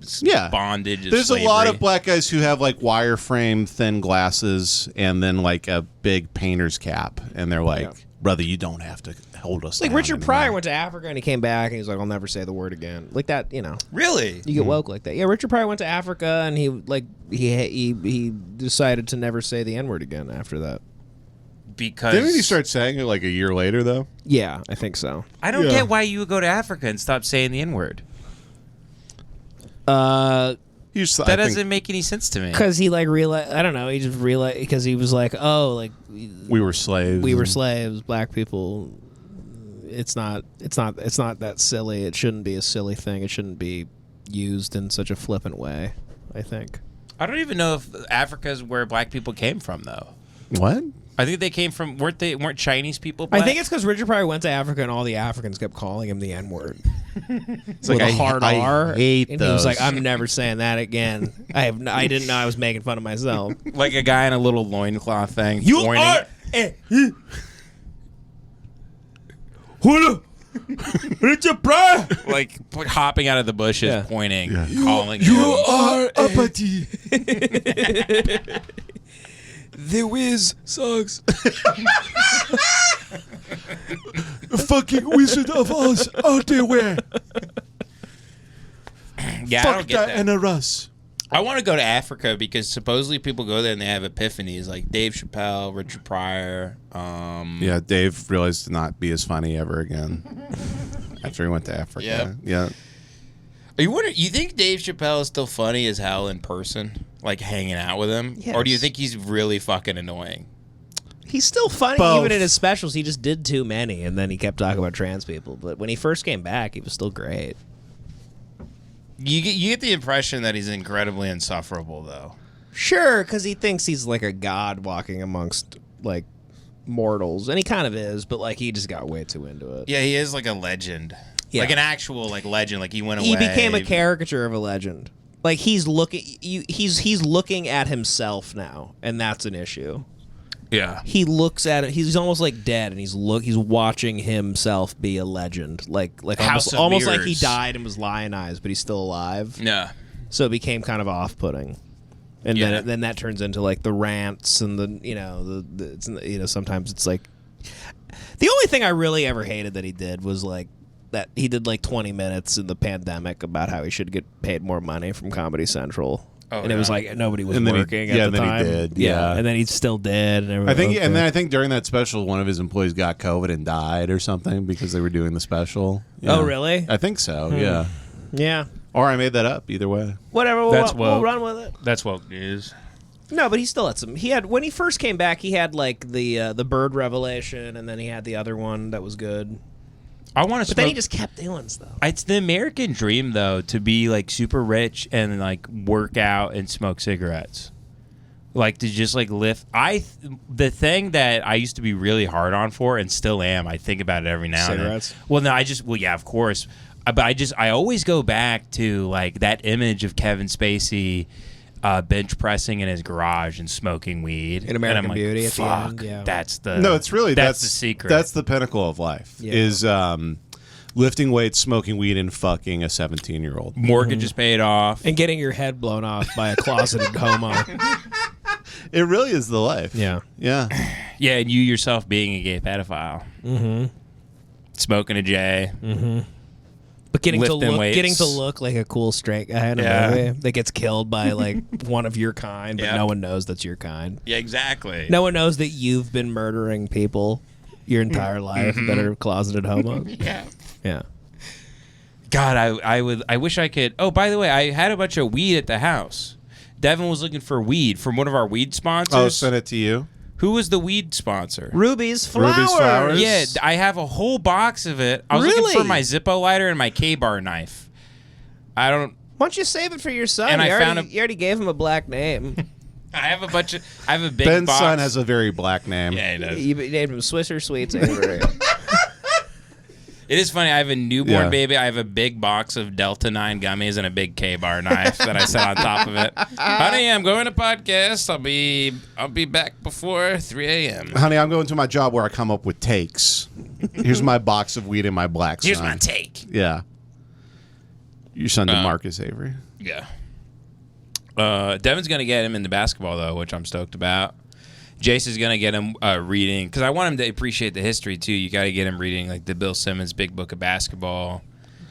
bondage of There's slavery. a lot of black guys who have like wireframe thin glasses and then like a big painter's cap, and they're like, brother, you don't have to hold us like down Richard anymore. Pryor went to Africa and he came back and he's like, I'll never say the word again. Like that, you know. Really? You get woke like that. Yeah, Richard Pryor went to Africa and he decided to never say the N-word again after that. Because Didn't he start saying it like a year later though? Yeah, I think so. I don't get why you would go to Africa and stop saying the N-word. That That doesn't make any sense to me. because he like realized, I don't know, he just realized because he was like, oh, like we were slaves. we were slaves, black people. It's not that silly. It shouldn't be a silly thing. It shouldn't be used in such a flippant way, I think. I don't even know if Africa is where black people came from, though. What? I think they came from weren't Chinese people black? I think it's because Richard Pryor went to Africa and all the Africans kept calling him the N-word. It's With like a hard I R. hate and those. he was like, I'm never saying that again. I didn't know I was making fun of myself. like a guy in a little loincloth thing. You pointing- are Richard Pryor. like hopping out of the bushes, Yeah. pointing, calling. You him. are uppity. The Wiz sucks. Fucking Wizard of Oz underwear. Yeah, I Fuck don't get that. and a Russ. I want to go to Africa because supposedly people go there and they have epiphanies, like Dave Chappelle, Richard Pryor. Yeah, Dave realized to not be as funny ever again after he went to Africa. Yep. Yeah. Are you think Dave Chappelle is still funny as hell in person, like hanging out with him, or do you Yes. think he's really fucking annoying? He's still funny Both. even in his specials. He just did too many, and then he kept talking about trans people. But when he first came back, he was still great. You get the impression that he's incredibly insufferable, though. Sure, because he thinks he's like a god walking amongst like mortals, and he kind of is. But like he just got way too into it. Yeah, he is like a legend, Yeah. like an actual like legend. Like he went away. He became a caricature of a legend. Like he's looking at himself now, and that's an issue. Yeah. He looks at it. He's almost like dead, and he's watching himself be a legend, like House of almost like he Mirrors. died and was lionized, but he's still alive. Yeah. So it became kind of off-putting, and Yeah. then that turns into like the rants and the sometimes it's like the only thing I really ever hated that he did was like that he did like 20 minutes in the pandemic about how he should get paid more money from Comedy Central. and it was like nobody was and then working at the time. He did. Yeah, and then he still did. And then I think during that special, one of his employees got COVID and died or something because they were doing the special. Oh, really? I think so. Yeah. Yeah. Or I made that up. Either way. Whatever. We'll run with it. That's what it is. No, but he still had some. He had when he first came back. He had like the bird revelation, and then he had the other one that was good. I want to. But then he just kept doing stuff. It's the American dream, though, to be like super rich and like work out and smoke cigarettes. Like to just like lift. The thing that I used to be really hard on for, and still am. I think about it every now Cigarettes? and then. Well, no, well, yeah, of course. But I always go back to like that image of Kevin Spacey. Bench pressing in his garage and smoking weed. In American and I'm like, Beauty at fuck, the end. Yeah. That's the that's the secret. That's the pinnacle of life. Yeah. Is lifting weights, smoking weed, and fucking a 17-year-old. Mortgage is paid off. And getting your head blown off by a closeted homo. It really is the life. Yeah. Yeah. Yeah, and you yourself being a gay pedophile. Mm-hmm. Smoking a J. Mm-hmm. But getting to look like a cool straight guy in a movie that gets killed by like one of your kind, but no one knows that's your kind. Yeah, exactly. No one knows that you've been murdering people your entire life that are closeted homos. Yeah. God, I wish I could. Oh, by the way, I had a bunch of weed at the house. Devin was looking for weed from one of our weed sponsors. Oh, send it to you. Who was the weed sponsor? Ruby's Flowers. Yeah, I have a whole box of it. I was looking for my Zippo lighter and my K-bar knife. I don't. Why don't you save it for your son? And you already gave him a black name. I have a bunch of. I have a big Ben's box. son has a very black name. Yeah, he does. You named him Swisher Sweets Avery. It is funny. I have a newborn baby. I have a big box of Delta 9 gummies and a big K-bar knife that I set on top of it. Honey, I'm going to podcast. I'll be back before 3 a.m. Honey, I'm going to my job where I come up with takes. Here's my box of weed and my black son. Here's my take. Yeah. Your son, DeMarcus Avery. Yeah. Devin's going to get him into basketball, though, which I'm stoked about. Jace is going to get him reading, because I want him to appreciate the history, too. You got to get him reading, like, the Bill Simmons Big Book of Basketball.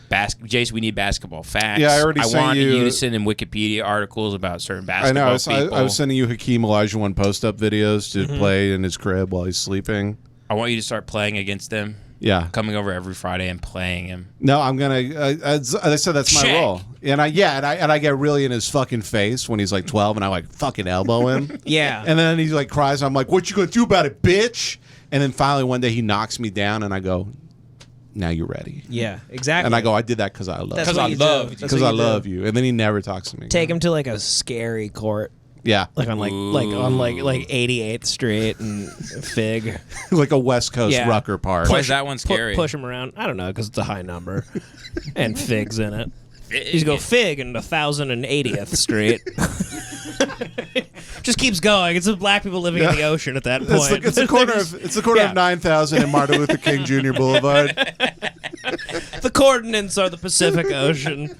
Jace, we need basketball facts. Yeah, I wanted you to send him Wikipedia articles about certain basketball people. I was sending you Hakeem Olajuwon post-up videos to play in his crib while he's sleeping. I want you to start playing against him. Yeah. Coming over every Friday and playing him. No, I'm going to, as I said, that's my role. And I get really in his fucking face when he's like 12 and I like fucking elbow him. Yeah. And then he like cries. And I'm like, what you going to do about it, bitch? And then finally one day he knocks me down and I go, now you're ready. Yeah, exactly. And I go, I did that because I love you. Because I love you. Because I love you. And then he never talks to me. Take him to like a scary court. Yeah. Like on 88th Street and Fig. Like a West Coast Rucker Park. Why is that one scary? Push him around. I don't know, because it's a high number. And Fig's in it. You just go Fig and 1080th Street. Just keeps going. It's black people living in the ocean at that point. It's the corner of 9,000 and Martin Luther King Jr. Boulevard. The coordinates are the Pacific Ocean.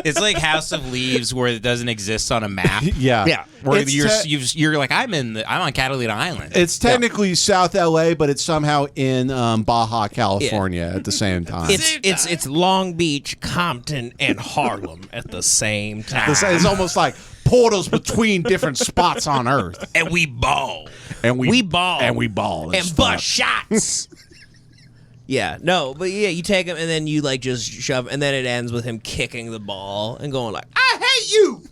It's like House of Leaves, where it doesn't exist on a map. Yeah. Where you're like, I'm on Catalina Island. It's technically South LA, but it's somehow in Baja, California at the same time. It's Long Beach, Compton, and Harlem at the same time. It's almost like portals between different spots on Earth. And we ball. And we ball. And we ball. And bust shots. Yeah, no, but yeah, you take him and then you like just shove, and then it ends with him kicking the ball and going like, "I hate you,"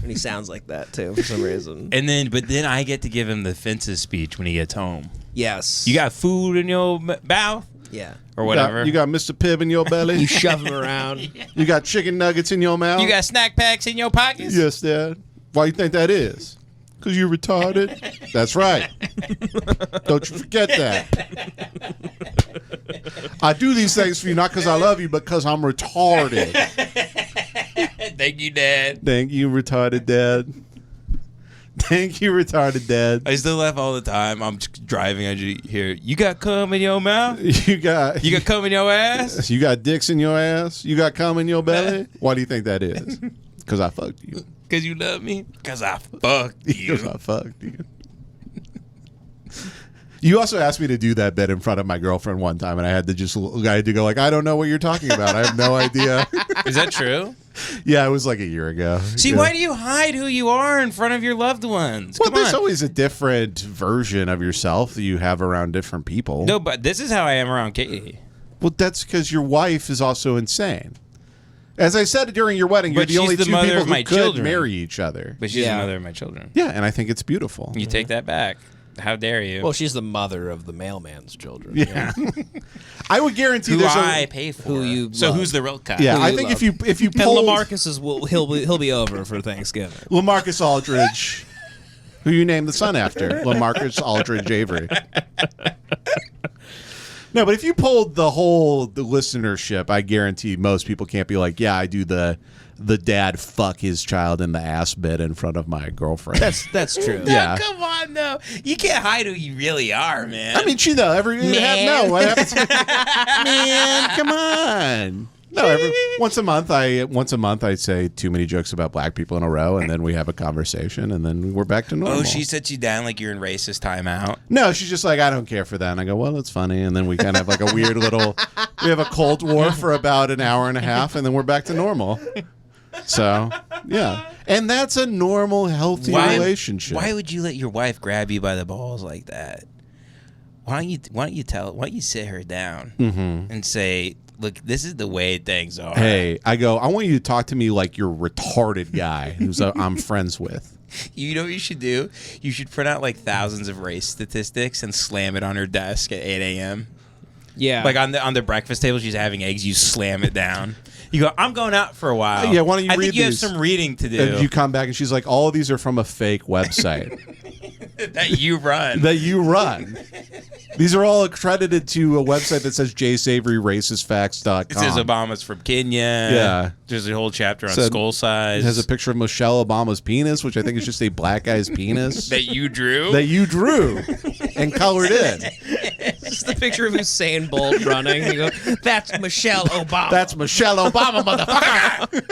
and he sounds like that too for some reason. But then I get to give him the fences speech when he gets home. Yes, you got food in your mouth, yeah, or whatever. You got Mr. Pibb in your belly. You shove him around. You got chicken nuggets in your mouth. You got snack packs in your pockets. Yes, Dad. Why you think that is? Because you're retarded? That's right. Don't you forget that. I do these things for you not because I love you, but because I'm retarded. Thank you, Dad. Thank you, retarded Dad. Thank you, retarded Dad. I still laugh all the time. I'm driving. I just hear, you got cum in your mouth? You got cum in your ass? You got dicks in your ass? You got cum in your belly? Why do you think that is? Because I fucked you. Because you love me? Because I fucked you. Because I fucked you. You also asked me to do that bit in front of my girlfriend one time, and I had to go like, I don't know what you're talking about. I have no idea. Is that true? Yeah, it was like a year ago. See, why do you hide who you are in front of your loved ones? Well, Come there's on. always a different version of yourself that you have around different people. No, but this is how I am around Katie. Well, that's because your wife is also insane. As I said during your wedding, you're But the only she's the two mother people of who my could children. marry each other. But she's Yeah. the mother of my children. Yeah, and I think it's beautiful. You take that back. How dare you? Well, she's the mother of the mailman's children. Yeah. I would guarantee who there's I pay for. Who you so love. who's the real cut? Yeah, who I you think love. if you And polled Lamarcus he'll be over for Thanksgiving. Lamarcus Aldridge, who you named the son after, Lamarcus Aldridge Avery. No, but if you polled the listenership, I guarantee most people can't be like, yeah, I do the dad fuck his child in the ass bit in front of my girlfriend. That's true. Yeah. No, come on, no. You can't hide who you really are, man. I mean, she though what happens? Man, come on. No, once a month I say too many jokes about black people in a row, and then we have a conversation, and then we're back to normal. Oh, she sets you down like you're in racist timeout. No, she's just like, I don't care for that. And I go, well, that's funny. And then we kind of have like a weird little, we have a Cold War for about an hour and a half, and then we're back to normal. So, yeah. And that's a normal, healthy relationship. Why would you let your wife grab you by the balls like that? Why don't you sit her down and say, look, this is the way things are. Hey, I want you to talk to me like you're a retarded guy who's I'm friends with. You know what you should do? You should print out like thousands of race statistics and slam it on her desk at 8 a.m. Yeah. Like on the breakfast table, she's having eggs. You slam it down. You go, I'm going out for a while. Yeah, why don't you I read think you these? have some reading to do. And you come back and she's like, all of these are from a fake website that you run. that you run. These are all accredited to a website that says jsavory.racistfacts.com. It says Obama's from Kenya. Yeah. There's a whole chapter on Said- skull size. It has a picture of Michelle Obama's penis, which I think is just a black guy's penis that you drew. that you drew and colored in. Just the picture of Usain Bolt running. You go, that's Michelle Obama. That's Michelle Obama, motherfucker.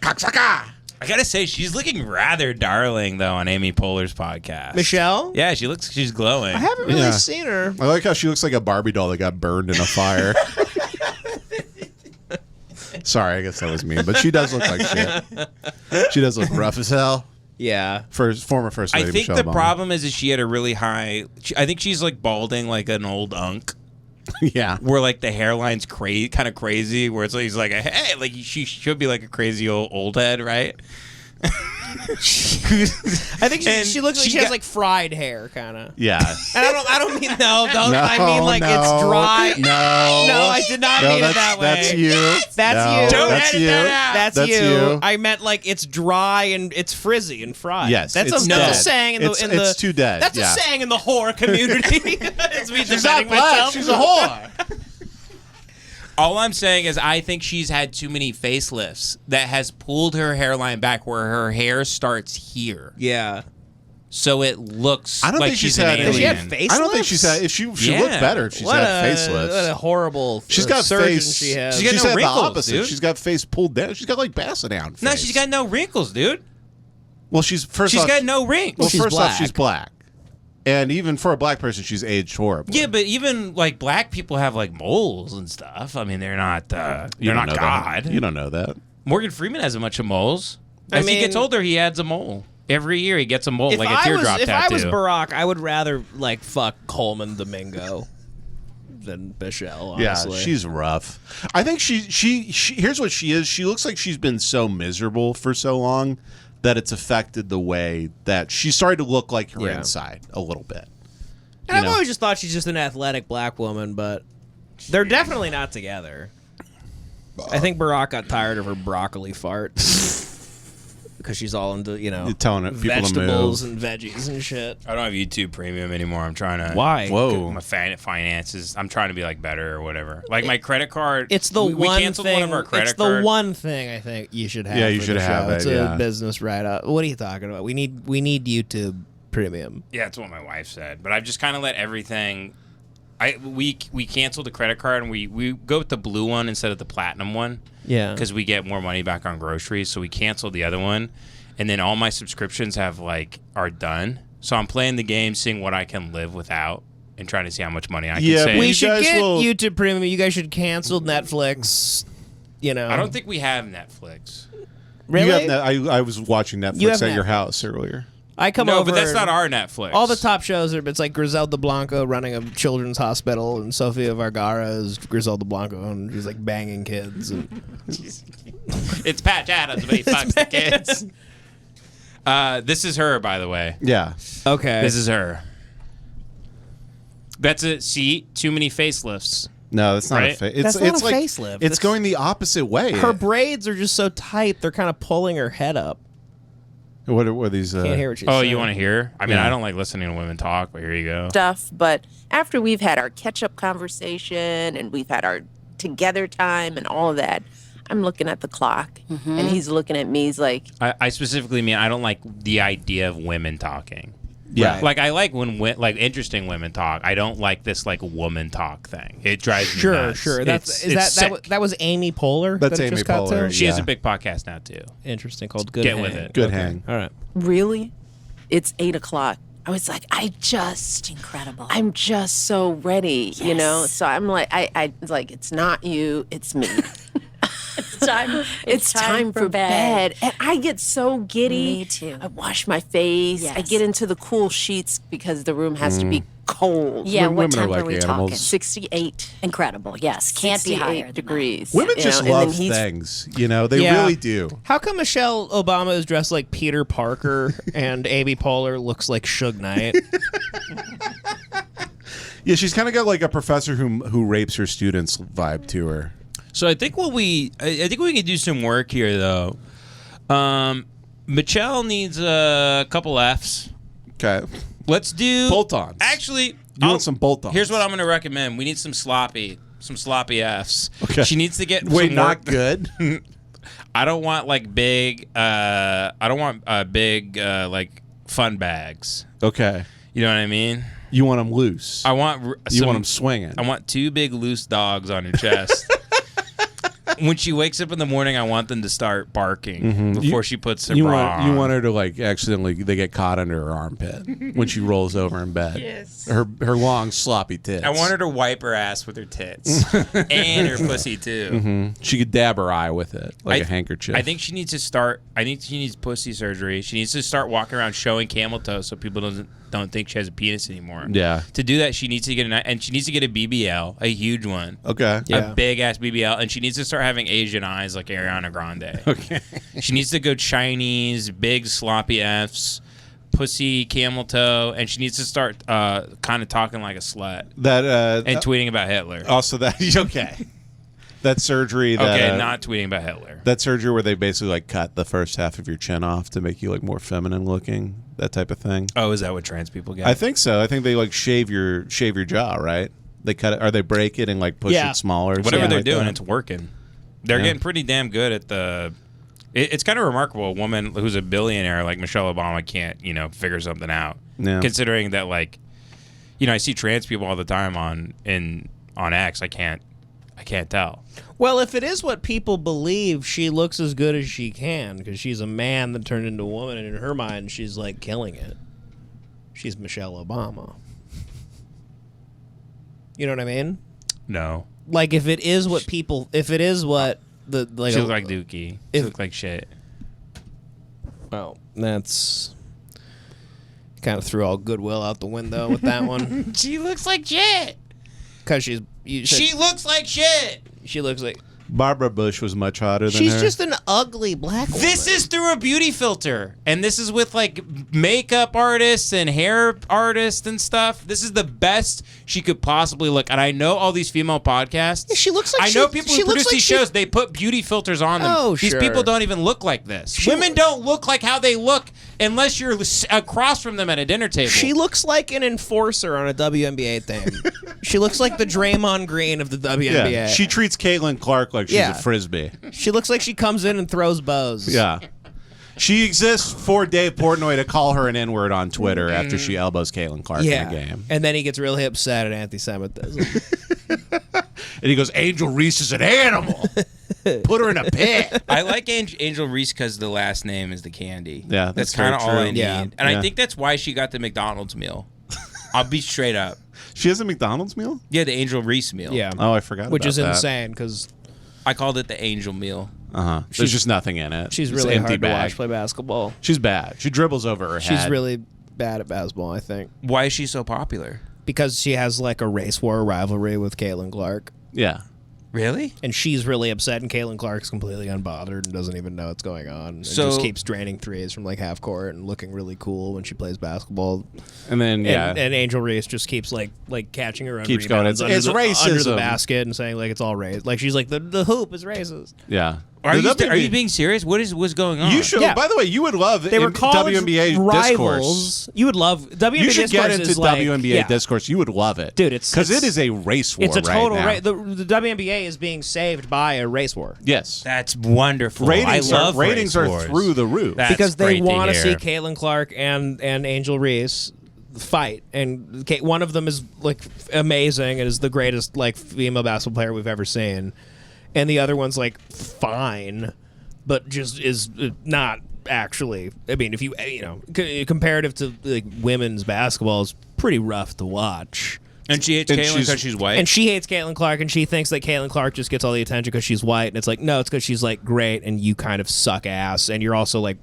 Cocksucker. I gotta say, she's looking rather darling though on Amy Poehler's podcast. Michelle? Yeah, she's glowing. I haven't really Yeah. seen her. I like how she looks like a Barbie doll that got burned in a fire. Sorry, I guess that was mean, but she does look like shit. She does look rough as hell. Yeah. Former first lady I think Michelle the Obama. problem is she had a really high. I think she's like balding like an old unk. Yeah. Where like the hairline's kind of crazy, where it's like he's like, hey, like she should be like a crazy old head, right? I think And she looks like she she has got- like fried hair, kind of. Yeah. And I don't mean I mean like it's dry. No. No, I did not mean it that way. That's you. That's No, you. Don't That's edit you. that out. That's That's you. you. I meant like it's dry and it's frizzy and fried. Yes, that's it's a dead. saying in the It's too dead. That's yeah. a saying in the whore community. It's me She's not defending black. myself. She's a whore. All I'm saying is I think she's had too many facelifts that has pulled her hairline back where her hair starts here. Yeah. So it looks I don't like think she's she's an had- alien. Does she have facelifts? I don't think she's had. She Yeah. looked better if she's What had a facelifts. horrible. She's got surgeon face. she has. She's got she's no had wrinkles, the opposite. dude. She's got face pulled down. She's got like Basset down. No, she's got no wrinkles, dude. Well, she's first. She's off, got no rings. Well, she's first black. off, she's black, and even for a black person, she's aged horribly. Yeah, but even like black people have like moles and stuff. I mean, they're not You don't know God. that. You don't know that. Morgan Freeman has a bunch of moles. I As he mean- gets older, he adds a mole. Every year he gets a mole, like a teardrop if tattoo. I was Barack, I would rather like fuck Coleman Domingo than Michelle. Honestly. Yeah, she's rough. I think she here's what she is. She looks like she's been so miserable for so long that it's affected the way that she started to look like her Yeah. inside a little bit. And I've always just thought she's just an athletic black woman, but they're definitely not together. I think Barack got tired of her broccoli fart because she's all into You're telling people vegetables to move. and veggies and shit. I don't have YouTube Premium anymore. I'm trying to. Why? Whoa. My finances. I'm trying to be like better or whatever. Like my credit card. It's the we one canceled thing. one of our credit It's the cards. one thing I think you should have. Yeah, you for should the have show. it, It's yeah. a business write-up. What are you talking about? We need YouTube Premium. Yeah, that's what my wife said. But I've just kind of let everything. We canceled the credit card and we go with the blue one instead of the platinum one. Yeah, Because we get more money back on groceries, so we canceled the other one, and then all my subscriptions are done. So I'm playing the game, seeing what I can live without, and trying to see how much money I can Yeah, save. we You should guys get will- YouTube Premium. You guys should cancel Netflix You know, I don't think we have Netflix. really. You have I was watching Netflix at your house earlier. I come No, over. but that's not our Netflix. All the top shows are. It's like Griselda Blanco running a children's hospital, and Sofia Vergara is Griselda Blanco, and she's like banging kids. And It's Patch Adams, but he fucks the kids. This is her, by the way. Yeah. okay, This is her. That's it. See, too many facelifts. No, that's not Right? a That's it's not a like facelift. It's going the opposite way. her braids are just so tight; they're kind of pulling her head up. What are these? Can't hear what she's Oh, saying. you want to hear? I mean, Yeah. I don't like listening to women talk, but here you go. Stuff, but after we've had our catch-up conversation and we've had our together time and all of that, I'm looking at the clock, and he's looking at me. He's like, I specifically mean I don't like the idea of women talking. Yeah. Like I like when like interesting women talk. I don't like this like woman talk thing. It drives me Sure, nuts. sure. That's It's sick. that was Amy Poehler. That's that it Amy just got to? Poehler, She has Yeah. a big podcast now too. Interesting. Called Good Get Hang. with it. Good hang. All right. really? It's 8 o'clock. I was like, Incredible. I'm just so ready, you know? So I'm like, I was like, it's not you, it's me. It's time for bed. And I get so giddy. Me too. I wash my face. I Yes. get into the cool sheets because the room has to be cold. Yeah, Women what are time like are we animals. talking? 68. Incredible. Yes, can't be 68 higher than degrees. Women you just know, and then love he's- things. You know, they Yeah. really do. How come Michelle Obama is dressed like Peter Parker and Amy Poehler looks like Suge Knight? Yeah, she's kind of got like a professor who rapes her students vibe to her. So I think I think we can do some work here though. Michelle needs a couple Fs. Okay. Let's do Bolt-ons. Actually, You want some bolt-ons. Here's what I'm going to recommend. We need some sloppy Fs. Okay. She needs to get Wait, some not work. good. I don't want like big. I don't want big like fun bags. Okay. You know what I mean? You want them loose. I want You want them swinging. I want 2 big loose dogs on her chest. When she wakes up in the morning, I want them to start barking before she puts her bra on. You want her to like accidentally they get caught under her armpit when she rolls over in bed. Yes. Her long sloppy tits. I want her to wipe her ass with her tits and her pussy too. She could dab her eye with it like a handkerchief. I think she needs to start. I think she needs pussy surgery. She needs to start walking around showing camel toe so people don't think she has a penis anymore. Yeah. To do that, she needs to get and she needs to get a BBL, a huge one. Okay. A big ass BBL, and she needs to start having Asian eyes like Ariana Grande. Okay. She needs to go Chinese, big sloppy Fs, pussy, camel toe, and she needs to start kind of talking like a slut That and tweeting about Hitler. also that okay. That surgery that Okay, not tweeting about Hitler. that surgery where they basically like cut the first half of your chin off to make you like more feminine looking, that type of thing. Oh, is that what trans people get? I think so. I think they like shave your jaw, right? They cut it or they break it and like push Yeah. it smaller. or Whatever something they're like doing, that. it's working. They're Yeah. getting pretty damn good at the. It's kind of remarkable. A woman who's a billionaire like Michelle Obama can't, figure something out. Yeah. Considering that, like, I see trans people all the time on X. I can't tell. Well, if it is what people believe, she looks as good as she can because she's a man that turned into a woman, and in her mind, she's like killing it. She's Michelle Obama. You know what I mean? No, Like if it is what people, if it is what the like, she looks like Dookie. She if- looks like shit. well, that's kind of threw all goodwill out the window with that one She looks like shit. because she's you said She looks like shit. she looks like Barbara Bush was much hotter than she's her. just an ugly black woman. This is through a beauty filter, and this is with like makeup artists and hair artists and stuff. This is the best she could possibly look. And I know all these female podcasts. She looks like I know she- people she who looks produce like these she's- shows. They put beauty filters on them. Oh, these sure. people don't even look like this. Women don't look like how they look unless you're across from them at a dinner table. She looks like an enforcer on a WNBA thing. She looks like the Draymond Green of the WNBA. yeah. She treats Caitlin Clark like she's Yeah. a frisbee. She looks like she comes in and throws bows. Yeah. She exists for Dave Portnoy to call her an N-word on Twitter after she elbows Caitlin Clark Yeah. in the game. And then he gets really upset at anti-Semitism. And he goes, Angel Reese is an animal. Put her in a pit. I like Angel Reese because the last name is the candy. Yeah, that's that's kind of very all true. I need. Yeah. And Yeah. I think that's why she got the McDonald's meal. I'll be straight up. She has a McDonald's meal? Yeah, the Angel Reese meal. Yeah. Oh, I forgot Which about is that. insane because I called it the angel meal. There's just nothing in it. She's It's really empty hard to bag. watch play basketball. She's bad. She dribbles over her head. She's really bad at basketball, I think, Why is she so popular? because she has like a race war rivalry with Caitlin Clark. Yeah. Really? And she's really upset, and Caitlin Clark's completely unbothered and doesn't even know what's going on. And So- just keeps draining threes from like half court and looking really cool when she plays basketball. And then And Angel Reese just keeps like catching her own Keeps going, rebounds it's under racism. the basket and saying like it's all racist. Like she's like the hoop is racist. yeah. Are The you being serious? What's going on? You should. Yeah. By the way, you would love They were college WNBA rivals. discourse. You would love WNBA. You should get discourse into is like, WNBA yeah. discourse. You would love it, Dude, it's- because it is a race war. It's a total right now. the WNBA is being saved by a race war. Yes, That's wonderful. ratings I love ratings race are wars. through the roof. That's Because they great to want to see hear. Caitlin Clark and Angel Reese fight, and one of them is like amazing and is the greatest like female basketball player we've ever seen, and the other one's like fine, but just is not actually. I mean, if you comparative to like women's basketball, is pretty rough to watch. And she hates And Caitlin because she's white. And she hates Caitlin Clark, and she thinks that Caitlin Clark just gets all the attention because she's white. And it's like, no, it's because she's like great, and you kind of suck ass, and you're also like,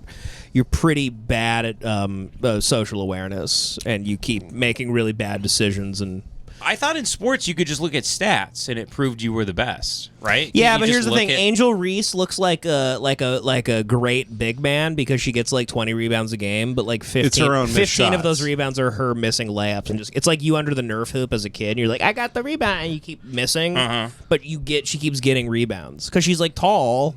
you're pretty bad at social awareness, and you keep making really bad decisions. And I thought in sports you could just look at stats and it proved you were the best, right? yeah, You but just here's the look thing: at- Angel Reese looks like a great big man because she gets like 20 rebounds a game, but like 15, her own missed 15 of those shots. rebounds are her missing layups, and just it's like you under the Nerf hoop as a kid. And you're like, I got the rebound, and you keep missing, but she keeps getting rebounds because she's like tall.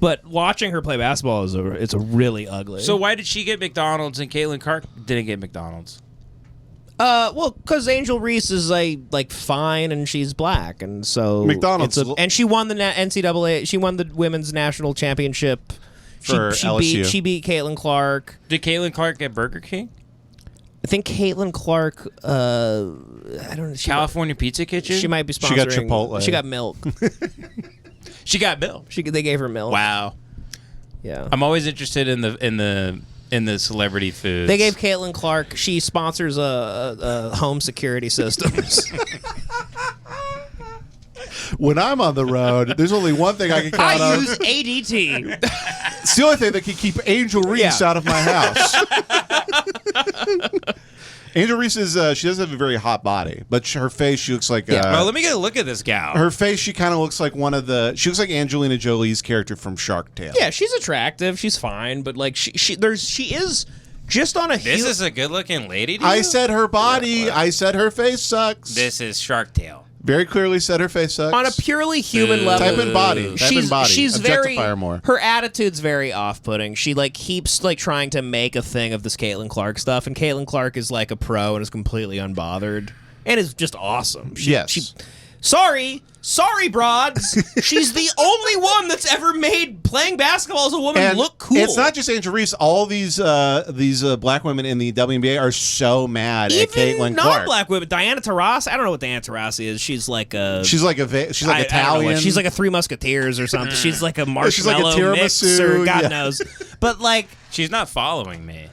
But watching her play basketball it's a really ugly. So why did she get McDonald's and Caitlin Clark didn't get McDonald's? Well, because Angel Reese is like fine and she's black, and so McDonald's- and she won the NCAA. She won the women's national championship For LSU. She beat Caitlin Clark. Did Caitlin Clark get Burger King? I think Caitlin Clark. I don't know. California Pizza Kitchen? She might be sponsoring. She got Chipotle. She got milk. She got Bill. They gave her milk. Wow. Yeah. I'm always interested in the celebrity foods. They gave Caitlin Clark. She sponsors a home security systems. When I'm on the road, there's only one thing I can count I on. use ADT. It's the only thing that can keep Angel Reese Yeah. out of my house. Angel Reese is she doesn't have a very hot body, but her face, she looks like Well, let me get a look at this gal. her face. She kind of looks like she looks like Angelina Jolie's character from Shark Tale. Yeah, she's attractive. She's fine, but like she is just on a. This is a good-looking lady to I you? said her body. I said her face sucks. This is Shark Tale. Very clearly said her face sucks. on a purely human level. Type in body. Type in body. She's Objectify very. her more. Her attitude's very off-putting. She like keeps like trying to make a thing of this Caitlin Clark stuff, and Caitlin Clark is like a pro and is completely unbothered and is just awesome. Yes. Sorry, broads. She's the only one that's ever made playing basketball as a woman And look cool. it's not just Angel Reese. All these black women in the WNBA are so mad at Caitlin even Clark. non-black women. Diana Taurasi. I don't know what Diana Taurasi is. She's like a. She's like I don't know Italian. what- she's like a Three Musketeers or something. She's like a she's like a marshmallow mix or tiramisu, God yeah. knows. But like, She's not following me.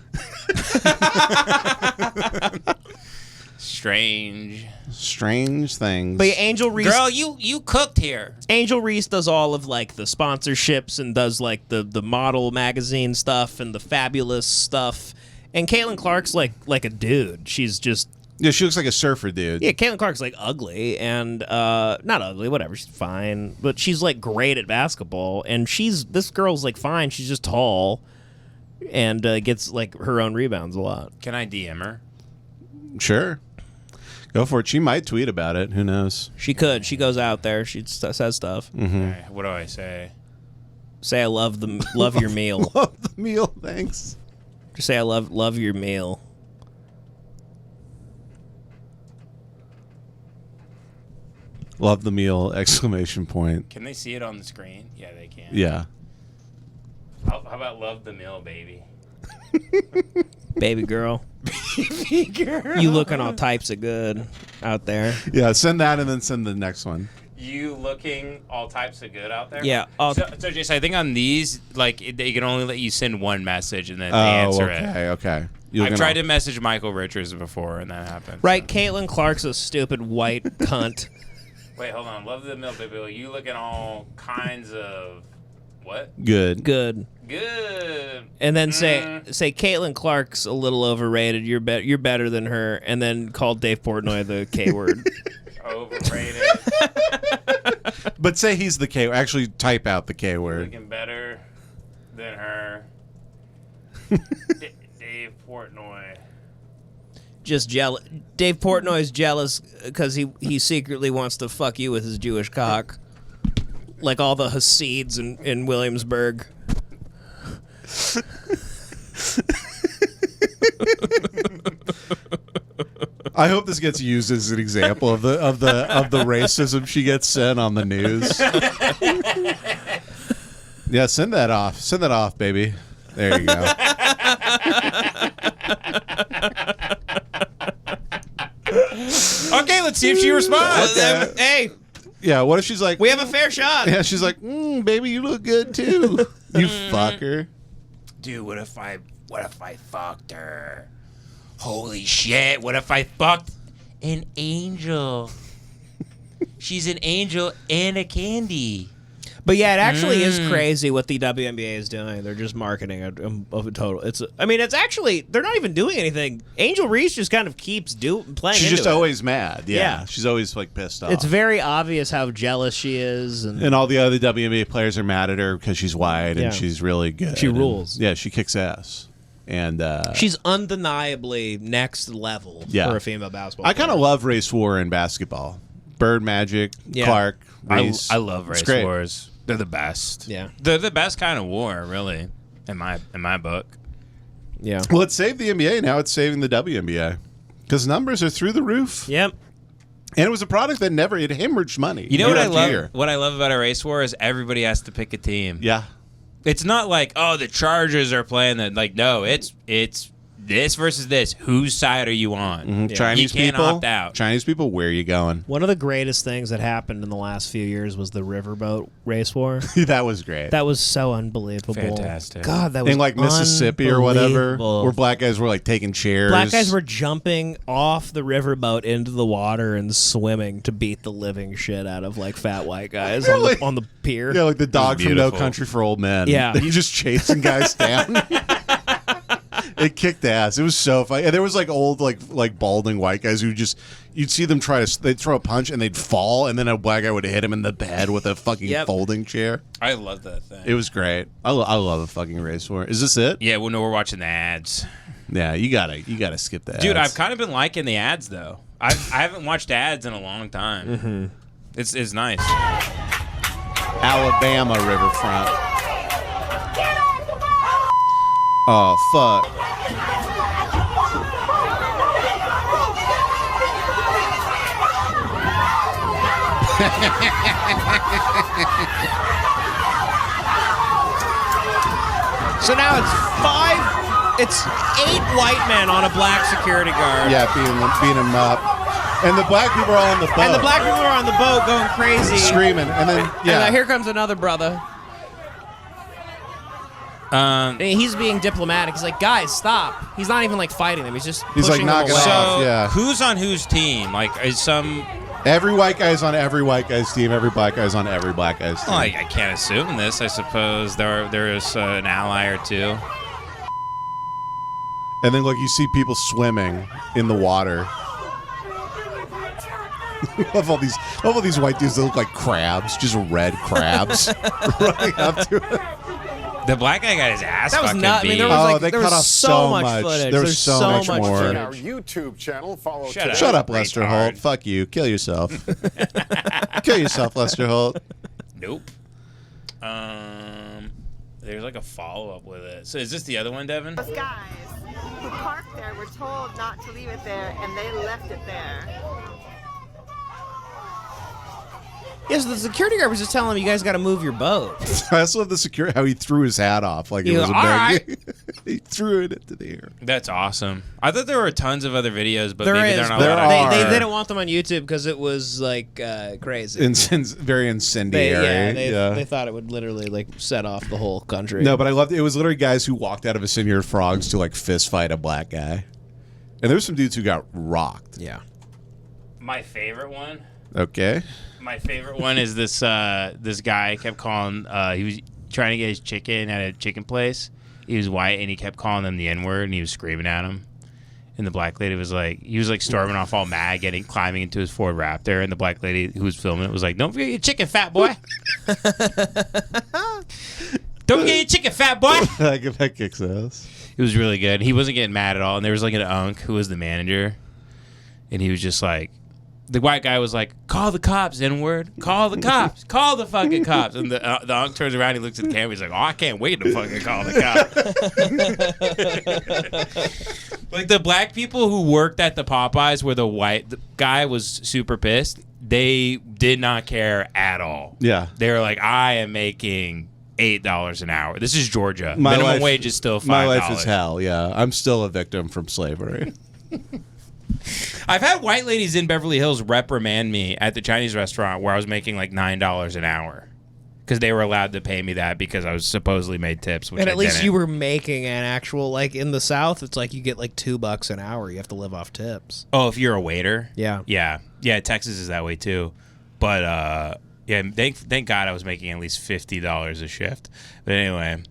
strange things. but Angel Reese. Girl, you cooked here. Angel Reese does all of like the sponsorships and does like the model magazine stuff and the fabulous stuff. And Caitlin Clark's like a dude. She's just Yeah, she looks like a surfer dude. yeah. Caitlin Clark's like ugly and not ugly, whatever. She's fine, but she's like great at basketball. And this girl's like fine. She's just tall and gets like her own rebounds a lot. Can I DM her? Sure. Go for it. She might tweet about it. Who knows? She could. She goes out there. She says stuff. Okay, what do I say? Say I love your meal. Love the meal. Thanks. Just say I love your meal. Love the meal! Exclamation point. Can they see it on the screen? Yeah, they can. Yeah. How about love the meal, baby? Baby girl. Baby girl. You looking all types of good out there. Yeah. Send that and then send the next one. You looking all types of good out there? Yeah. So Jason, I think on these, like, they can only let you send one message and then they Oh, answer it. okay. Okay. I've tried to message Michael Richards before and that happened. Right, Caitlin Clark's a stupid white cunt. Wait, hold on. Love the milk, baby. You looking all kinds of what? Good. Good. And then say Caitlin Clark's a little overrated. You're better than her. And then call Dave Portnoy the K word. Overrated. But say he's the K. Actually, type out the K word. Looking better than her. Dave Portnoy. Just jealous. Dave Portnoy's jealous because he secretly wants to fuck you with his Jewish cock, like all the Hasids in Williamsburg. I hope this gets used as an example of the racism she gets sent on the news. Yeah, send that off. Send that off, baby. There you go. Okay, let's see if she responds. Okay. Hey, Yeah, what if she's like, we have a fair shot. yeah, she's like, baby, you look good too. You fucker. Dude, what if I fucked her? Holy shit, what if I fucked an angel? She's an angel and a candy. But yeah, it actually is crazy what the WNBA is doing. They're just marketing of a total. It's actually they're not even doing anything. Angel Reese just kind of keeps playing. She's into just it. always mad. Yeah. Yeah. She's always like pissed off. It's very obvious how jealous she is, and all the other WNBA players are mad at her because she's white Yeah. and she's really good. She And, rules. yeah, she kicks ass. And she's undeniably next level Yeah. for a female basketball. I kind of love race war in basketball. Bird, Magic, Yeah. Clark, Reese. I love It's race great. wars. They're the best. Yeah. They're the best kind of war, really, in my book. Yeah. Well, it saved the NBA. Now it's saving the WNBA because numbers are through the roof. Yep. And it was a product that never it hemorrhaged money. You know what year I after love? year. What I love about a race war is everybody has to pick a team. Yeah. It's not like, oh, the Chargers are playing that. Like, no, it's this versus this. Whose side are you on? Chinese You can't people. opt out. Chinese people, where are you going? One of the greatest things that happened in the last few years was the riverboat race war. That was great. That was so unbelievable. Fantastic. God, that was in like Mississippi or whatever, unbelievable. where black guys were like taking chairs. Black guys were jumping off the riverboat into the water and swimming to beat the living shit out of like fat white guys Really? on the pier. Yeah, like the dog from No beautiful. Country for Old Men. Yeah. He just chasing guys down. It kicked ass. It was so funny. And there was like old, like balding white guys who just you'd see them they'd throw a punch and they'd fall, and then a black guy would hit him in the head with a fucking Yep. folding chair. I love that thing. It was great. I love a fucking race war. Is this it? Yeah, well, no, we're watching the ads. Yeah, you gotta skip that. Dude, I've kind of been liking the ads though. I haven't watched ads in a long time. Mm-hmm. It's nice. Alabama riverfront. Oh fuck. So now it's 8 white men on a black security guard. Yeah, beating him up. And the black people are all on the boat. And the black people are on the boat going crazy. Screaming. And then, And yeah. here comes another brother. And he's being diplomatic. He's like, guys, stop. He's not even like fighting them. He's just He's, like, pushing them knocking away. off. So yeah. who's on whose team? Like, is some? Every white guy's on every white guy's team. Every black guy's on every black guy's team. Well, I can't assume this. I suppose there is an ally or two. And then, like, you see people swimming in the water. of all these white dudes that look like crabs, just red crabs running up to it. The black guy got his ass That was fucking not. I beat. mean, there was like they there cut was off so much footage. There was There's so much more. footage. Our YouTube channel, follow Shut up. Shut up, Lester Retard. Holt. Fuck you. Kill yourself. Kill yourself, Lester Holt. Nope. There's like a follow up with it. So is this the other one, Devin? Those guys who parked there were told not to leave it there, and they left it there. Yes, the security guard was just telling him, you guys got to move your boat. I also love the security, how he threw his hat off like it Yeah, was a all bag. He threw it into the air. That's awesome. I thought there were tons of other videos, but There maybe is. they're not There allowed to. are. They didn't want them on YouTube because it was like crazy. Very incendiary. They thought it would literally like set off the whole country. No, but I loved it. It was literally guys who walked out of a Senior Frogs to like fist fight a black guy. And there were some dudes who got rocked. Yeah. My favorite one Okay. My favorite one is this this guy kept calling. He was trying to get his chicken at a chicken place. He was white and he kept calling them the N-word and he was screaming at him. And the black lady was like, he was like storming off all mad, climbing into his Ford Raptor. And the black lady who was filming it was like, "Don't forget your chicken, fat boy. Don't forget your chicken, fat boy." That kicks ass. It was really good. He wasn't getting mad at all. And there was like an unk who was the manager. And he was just like, the white guy was like, "Call the cops, N-word. Call the cops. Call the fucking cops." And the unk turns around, he looks at the camera, he's like, "Oh, I can't wait to fucking call the cops." Like the black people who worked at the Popeyes where the white guy was super pissed, they did not care at all. Yeah. They were like, "I am making $8 an hour. This is Georgia. Minimum wage is still $5." My life is hell, yeah. I'm still a victim from slavery. I've had white ladies in Beverly Hills reprimand me at the Chinese restaurant where I was making like $9 an hour because they were allowed to pay me that because I was supposedly made tips. Which And at least didn't. you were making an actual, like in the South, it's like you get like $2 an hour. You have to live off tips. Oh, if you're a waiter? Yeah. Yeah, Texas is that way too. But yeah, thank God I was making at least $50 a shift. But anyway,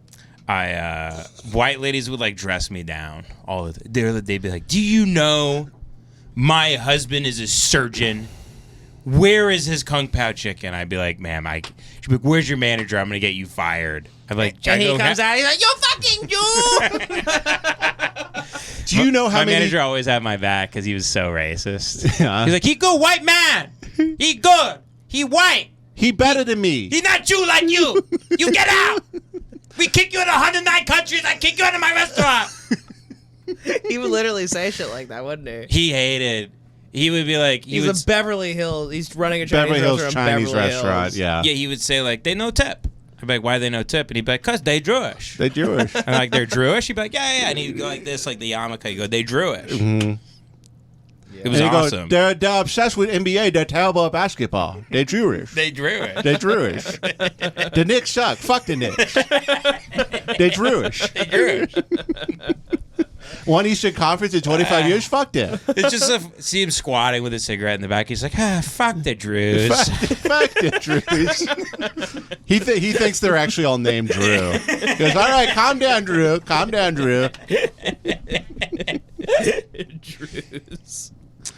white ladies would like dress me down all the they'd be like, "Do you know my husband is a surgeon? Where is his Kung Pao chicken?" I'd be like, "Ma'am, she'd be like, where's your manager? I'm gonna get you fired." I'm like, And he comes out, he's like, "You fucking Jew!" Do you know how my many... manager always had my back because he was so racist. Yeah. He's like, "He good white man. He good. He white. He better than me. He's not Jew like you. You get out. We kick you in 109 countries. I kick you out of my restaurant." He would literally say shit like that, wouldn't he? He hated. He would be like, He's a Beverly Hills. He's running a Chinese Beverly Hills restaurant. Chinese Beverly restaurant, Hills. yeah. Yeah, he would say like, "They no tip." I'd be like, "Why they no tip?" And he'd be like, "Cause they Jewish." They Jewish. And like, "They're Jewish?" He'd be like, "Yeah." And he'd go like this, like the yarmulke. He'd go, "They Jewish." Mm-hmm. It was And they awesome. Go, they're obsessed with NBA. They're terrible at basketball. They're Jewish. They Jewish. They're Jewish. The Knicks suck. Fuck the Knicks. They're Jewish. They Jewish. One Eastern Conference in 25 years? Fuck them. It's just see him squatting with a cigarette in the back. He's like, fuck the Drews. Fuck the Drews. He thinks they're actually all named Drew. He goes, "All right, calm down, Drew. Calm down, Drew." Drews.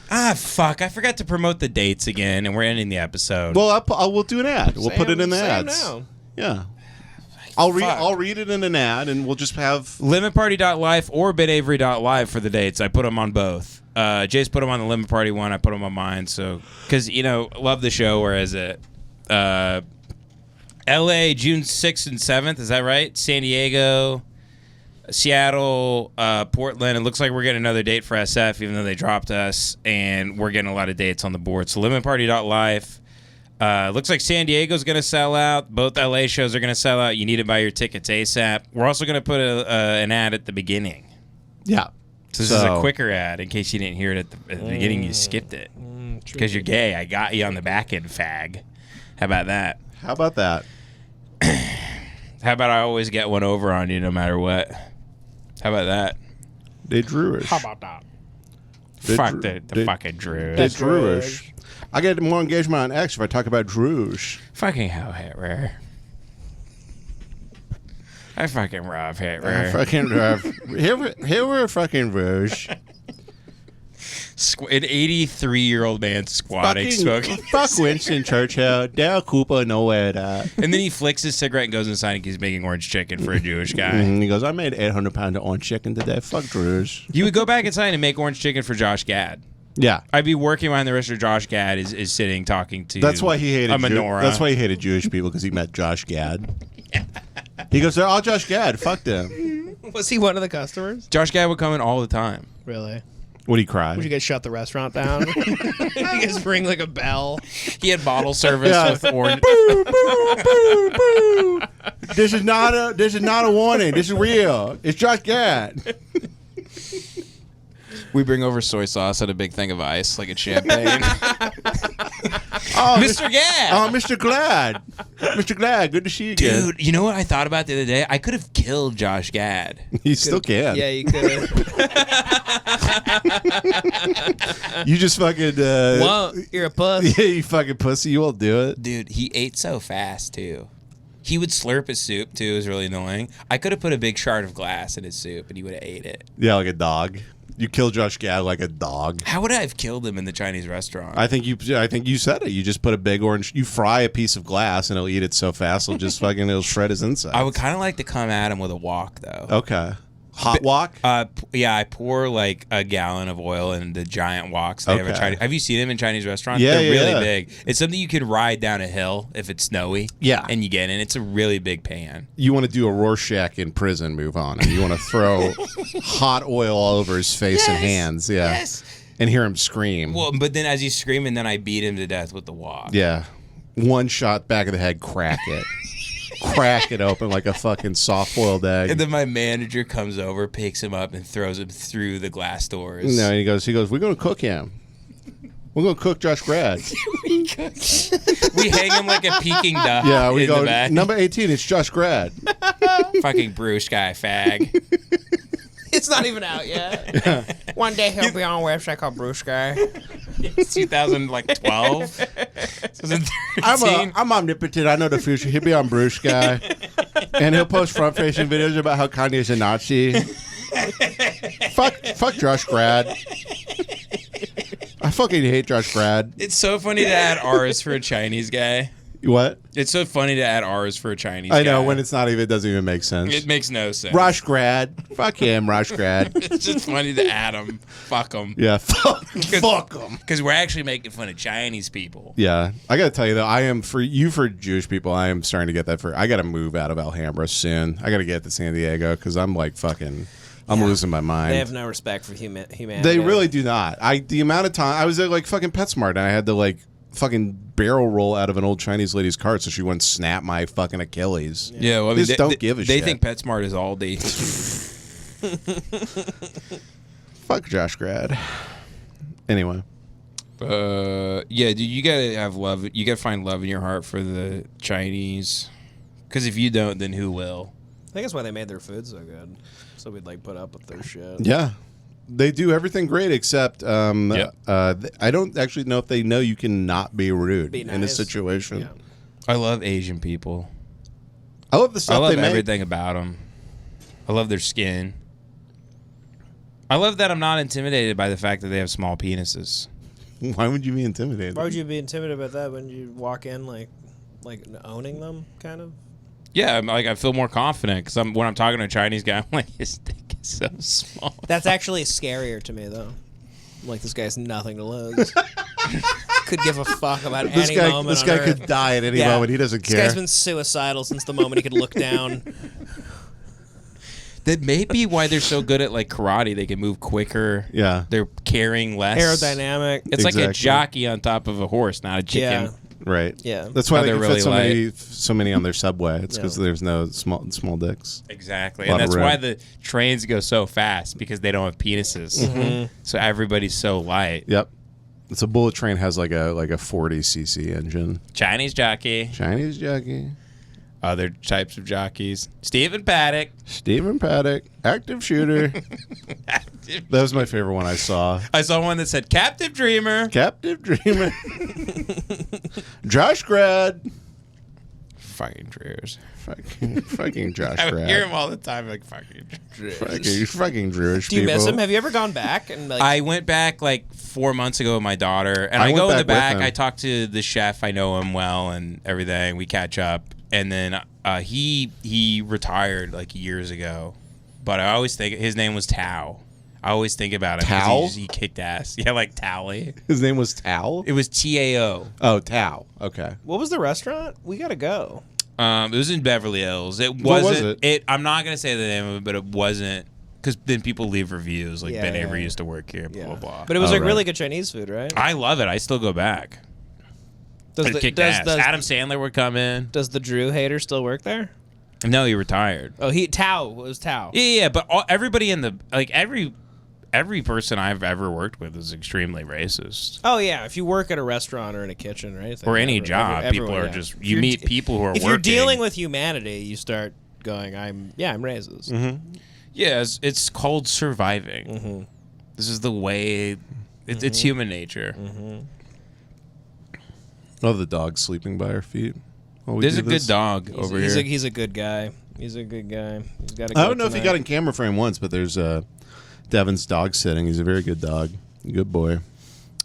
Fuck. I forgot to promote the dates again, and we're ending the episode. Well, we'll do an ad. We'll put it in the Say 'em ads. now. Yeah. I'll read it in an ad, and we'll just have... Lemonparty.life or BitAvery.live for the dates. I put them on both. Jace put them on the Lemon Party one. I put them on mine. So, because, love the show. Where is it? LA, June 6th and 7th. Is that right? San Diego, Seattle, Portland. It looks like we're getting another date for SF, even though they dropped us. And we're getting a lot of dates on the board. So, Lemonparty.life. Looks like San Diego's going to sell out. Both LA shows are going to sell out. You need to buy your tickets ASAP. We're also going to put an ad at the beginning. Yeah. So this is a quicker ad in case you didn't hear it at the beginning. You skipped it because you're gay. I got you on the back end, fag. How about that? How about that? How about I always get one over on you no matter what? How about that? They Drewish. How about that? Fuck the fucking Drews. They Drewish. I get more engagement on X if I talk about Drews. Fucking hell, Hitler. I fucking rob Hitler. I fucking love. Here we're fucking Rouge. An 83-year-old man squatting, smoking. Fuck Winston Churchill. Dale Cooper, nowhere that. And then he flicks his cigarette and goes inside and he's making orange chicken for a Jewish guy. And he goes, "I made 800 pounds of orange chicken today. Fuck Drews." You would go back inside and make orange chicken for Josh Gad. Yeah. I'd be working behind the register. Josh Gad is sitting talking to That's why he hated a menorah. That's why he hated Jewish people, because he met Josh Gad. He goes, "They're all Josh Gad. Fuck them." Was he one of the customers? Josh Gad would come in all the time. Really? Would he cry? Would you guys shut the restaurant down? You guys ring like a bell. He had bottle service with orange. Boo, boo, boo, boo. This is not a warning. This is real. It's Josh Gad. We bring over soy sauce and a big thing of ice, like it's champagne. Oh, Mr. Gad. Oh, Mr. Glad. Mr. Glad, good to see you again. Dude, you know what I thought about the other day? I could have killed Josh Gad. You still can. Yeah, you could. You just fucking. Well, you're a puss. Yeah, you fucking pussy. You won't do it. Dude, he ate so fast, too. He would slurp his soup, too. It was really annoying. I could have put a big shard of glass in his soup, and he would have ate it. Yeah, like a dog. You kill Josh Gad like a dog. How would I have killed him in the Chinese restaurant? I think you said it. You just put a big orange. You fry a piece of glass, and it'll eat it so fast it'll shred his insides. I would kind of like to come at him with a wok, though. Okay. Hot wok? Yeah, I pour like a gallon of oil in the giant woks. They have a Okay. Chinese. Have you seen them in Chinese restaurants? Yeah, They're really yeah. big. It's something you could ride down a hill if it's snowy. Yeah. And you get in. It's a really big pan. You want to do a Rorschach in prison move on him. You want to throw hot oil all over his face and hands. Yeah. Yes. And hear him scream. Well, but then as he's screaming, then I beat him to death with the wok. Yeah. One shot back of the head, crack it. Crack it open like a fucking soft-boiled egg. And then my manager comes over, picks him up, and throws him through the glass doors. No, he goes, we're going to cook him. We're going to cook Josh Grad. We hang him like a Peking duck. Yeah, we in go, the back. number 18, it's Josh Grad. Fucking Bruce guy fag. It's not even out yet. One day he'll be on a website called Bruce Guy. It's 2012. 2013. I'm omnipotent. I know the future. He'll be on Bruce Guy. And he'll post front-facing videos about how Kanye's a Nazi. Fuck Josh Grad. I fucking hate Josh Grad. It's so funny to add R's for a Chinese guy. What? It's so funny to add R's for a Chinese guy. I know, when it's not even, it doesn't even make sense. It makes no sense. Rosh Grad. Fuck him, Rosh Grad. It's just funny to add him. Fuck him. Yeah, fuck him. Because we're actually making fun of Chinese people. Yeah, I gotta tell you though, I am for Jewish people. I am starting to get that I gotta move out of Alhambra soon. I gotta get to San Diego because I'm like fucking. I'm losing my mind. They have no respect for humanity. They really do not. The amount of time I was at like fucking PetSmart and I had to like fucking barrel roll out of an old Chinese lady's cart so she wouldn't snap my fucking Achilles. Yeah, well, I mean, they don't give a shit. They think PetSmart is Aldi. Fuck Josh Grad. Anyway. Yeah, dude, you gotta have love. You gotta find love in your heart for the Chinese. Because if you don't, then who will? I think that's why they made their food so good. So we'd like put up with their shit. Yeah. They do everything great except I don't actually know if they know you cannot be rude in a situation. Yeah. I love Asian people. I love the stuff I love they make. everything about them. I love their skin. I love that I'm not intimidated by the fact that they have small penises. Why would you be intimidated? Why would you be intimidated about that when you walk in like owning them, kind of? Yeah, I feel more confident because when I'm talking to a Chinese guy, I'm like, his dick is so small. That's actually scarier to me, though. Like, this guy has nothing to lose. Could give a fuck about any moment. This on guy Earth. could die at any moment. He doesn't care. This guy's been suicidal since the moment he could look down. That may be why they're so good at like karate. They can move quicker. Yeah. They're carrying less. Aerodynamic. It's like a jockey on top of a horse, not a chicken. Yeah. Right. Yeah. That's why they they're can really fit so many on their subway. It's because there's no small dicks. Exactly. A lot And that's of room. why the trains go so fast because they don't have penises. Mm-hmm. So everybody's so light. Yep. It's a bullet train has like a 40cc engine. Chinese jockey. Chinese jockey. Other types of jockeys. Stephen Paddock. Stephen Paddock, active shooter. That was my favorite one I saw. I saw one that said Captive Dreamer. Captive Dreamer. Josh Grad. Fucking Drews. Fucking Josh I Grad. hear him all the time like fucking Drews. Fucking Jewish Do you people. miss him? Have you ever gone back? And like, I went back like 4 months ago with my daughter, and I I go in went the back back. with him. I talk to the chef. I know him well and everything. We catch up, and then he retired like years ago, but I always think his name was Tao. I always think about him. 'Cause Tao? He kicked ass. Yeah, like Tally. His name was Tao? It was Tao. Oh, Tao. Okay. what was the restaurant? We gotta go. It was in Beverly Hills. It What was wasn't. it? I'm not gonna say the name of it, but it wasn't. Because then people leave reviews like Yeah, Ben yeah, Avery yeah. used to work here. Blah blah blah. But it was Oh, like right. really good Chinese food, right? I love it. I still go back. Does It kicked ass. Adam Sandler would come in. does the Drew hater still work there? No, he retired. Oh, Tao. It was Tao. Yeah, but everybody in the every person I've ever worked with is extremely racist. Oh yeah, if you work at a restaurant or in a kitchen or anything, or any job, people are just you meet people who are. If working. you're dealing with humanity, you start going, I'm racist. Mm-hmm. Yeah, it's called surviving. Mm-hmm. This is the way. It's human nature. Mm-hmm. Oh, the dog sleeping by our feet. There's a good dog over here. He's a good guy. He's a good guy. He's got. I don't know if he got in camera frame once, but there's Devin's dog sitting. He's a very good dog. Good boy.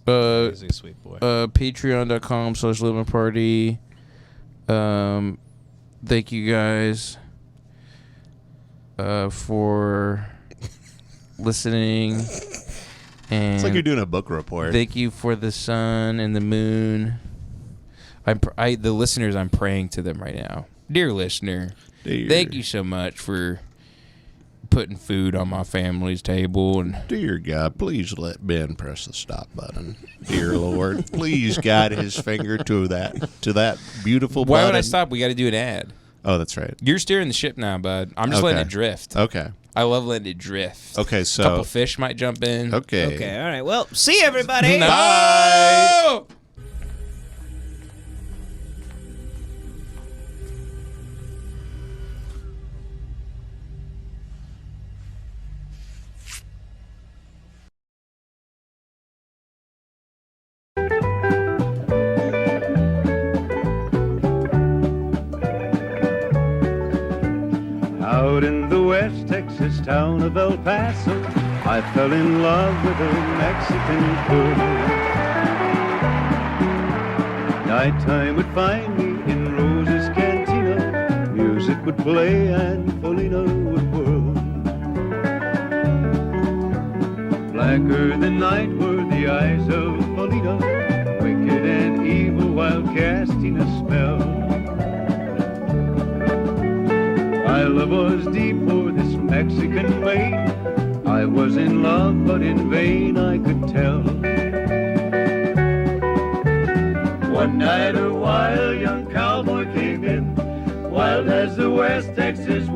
He's a sweet boy. Patreon.com/Lemonparty. Thank you guys for listening. And it's like you're doing a book report. Thank you for the sun and the moon. The listeners, I'm praying to them right now. Dear listener, thank you so much for putting food on my family's table. And dear God, please let Ben press the stop button. Dear Lord, please guide his finger to that beautiful button. Why would I stop? We got to do an ad. Oh, that's right. You're steering the ship now, bud. I'm just letting it drift. Okay. I love letting it drift. Okay, so a couple fish might jump in. Okay. Okay, all right. Well, see everybody. No! Bye! Out in the West Texas town of El Paso, I fell in love with a Mexican girl. Nighttime would find me in Rose's Cantina. Music would play and Felina would whirl. Blacker than night were the eyes of Felina, wicked and evil while casting a spell. My love was deep for this Mexican maid. I was in love, but in vain I could tell. One night a wild young cowboy came in, wild as the West Texas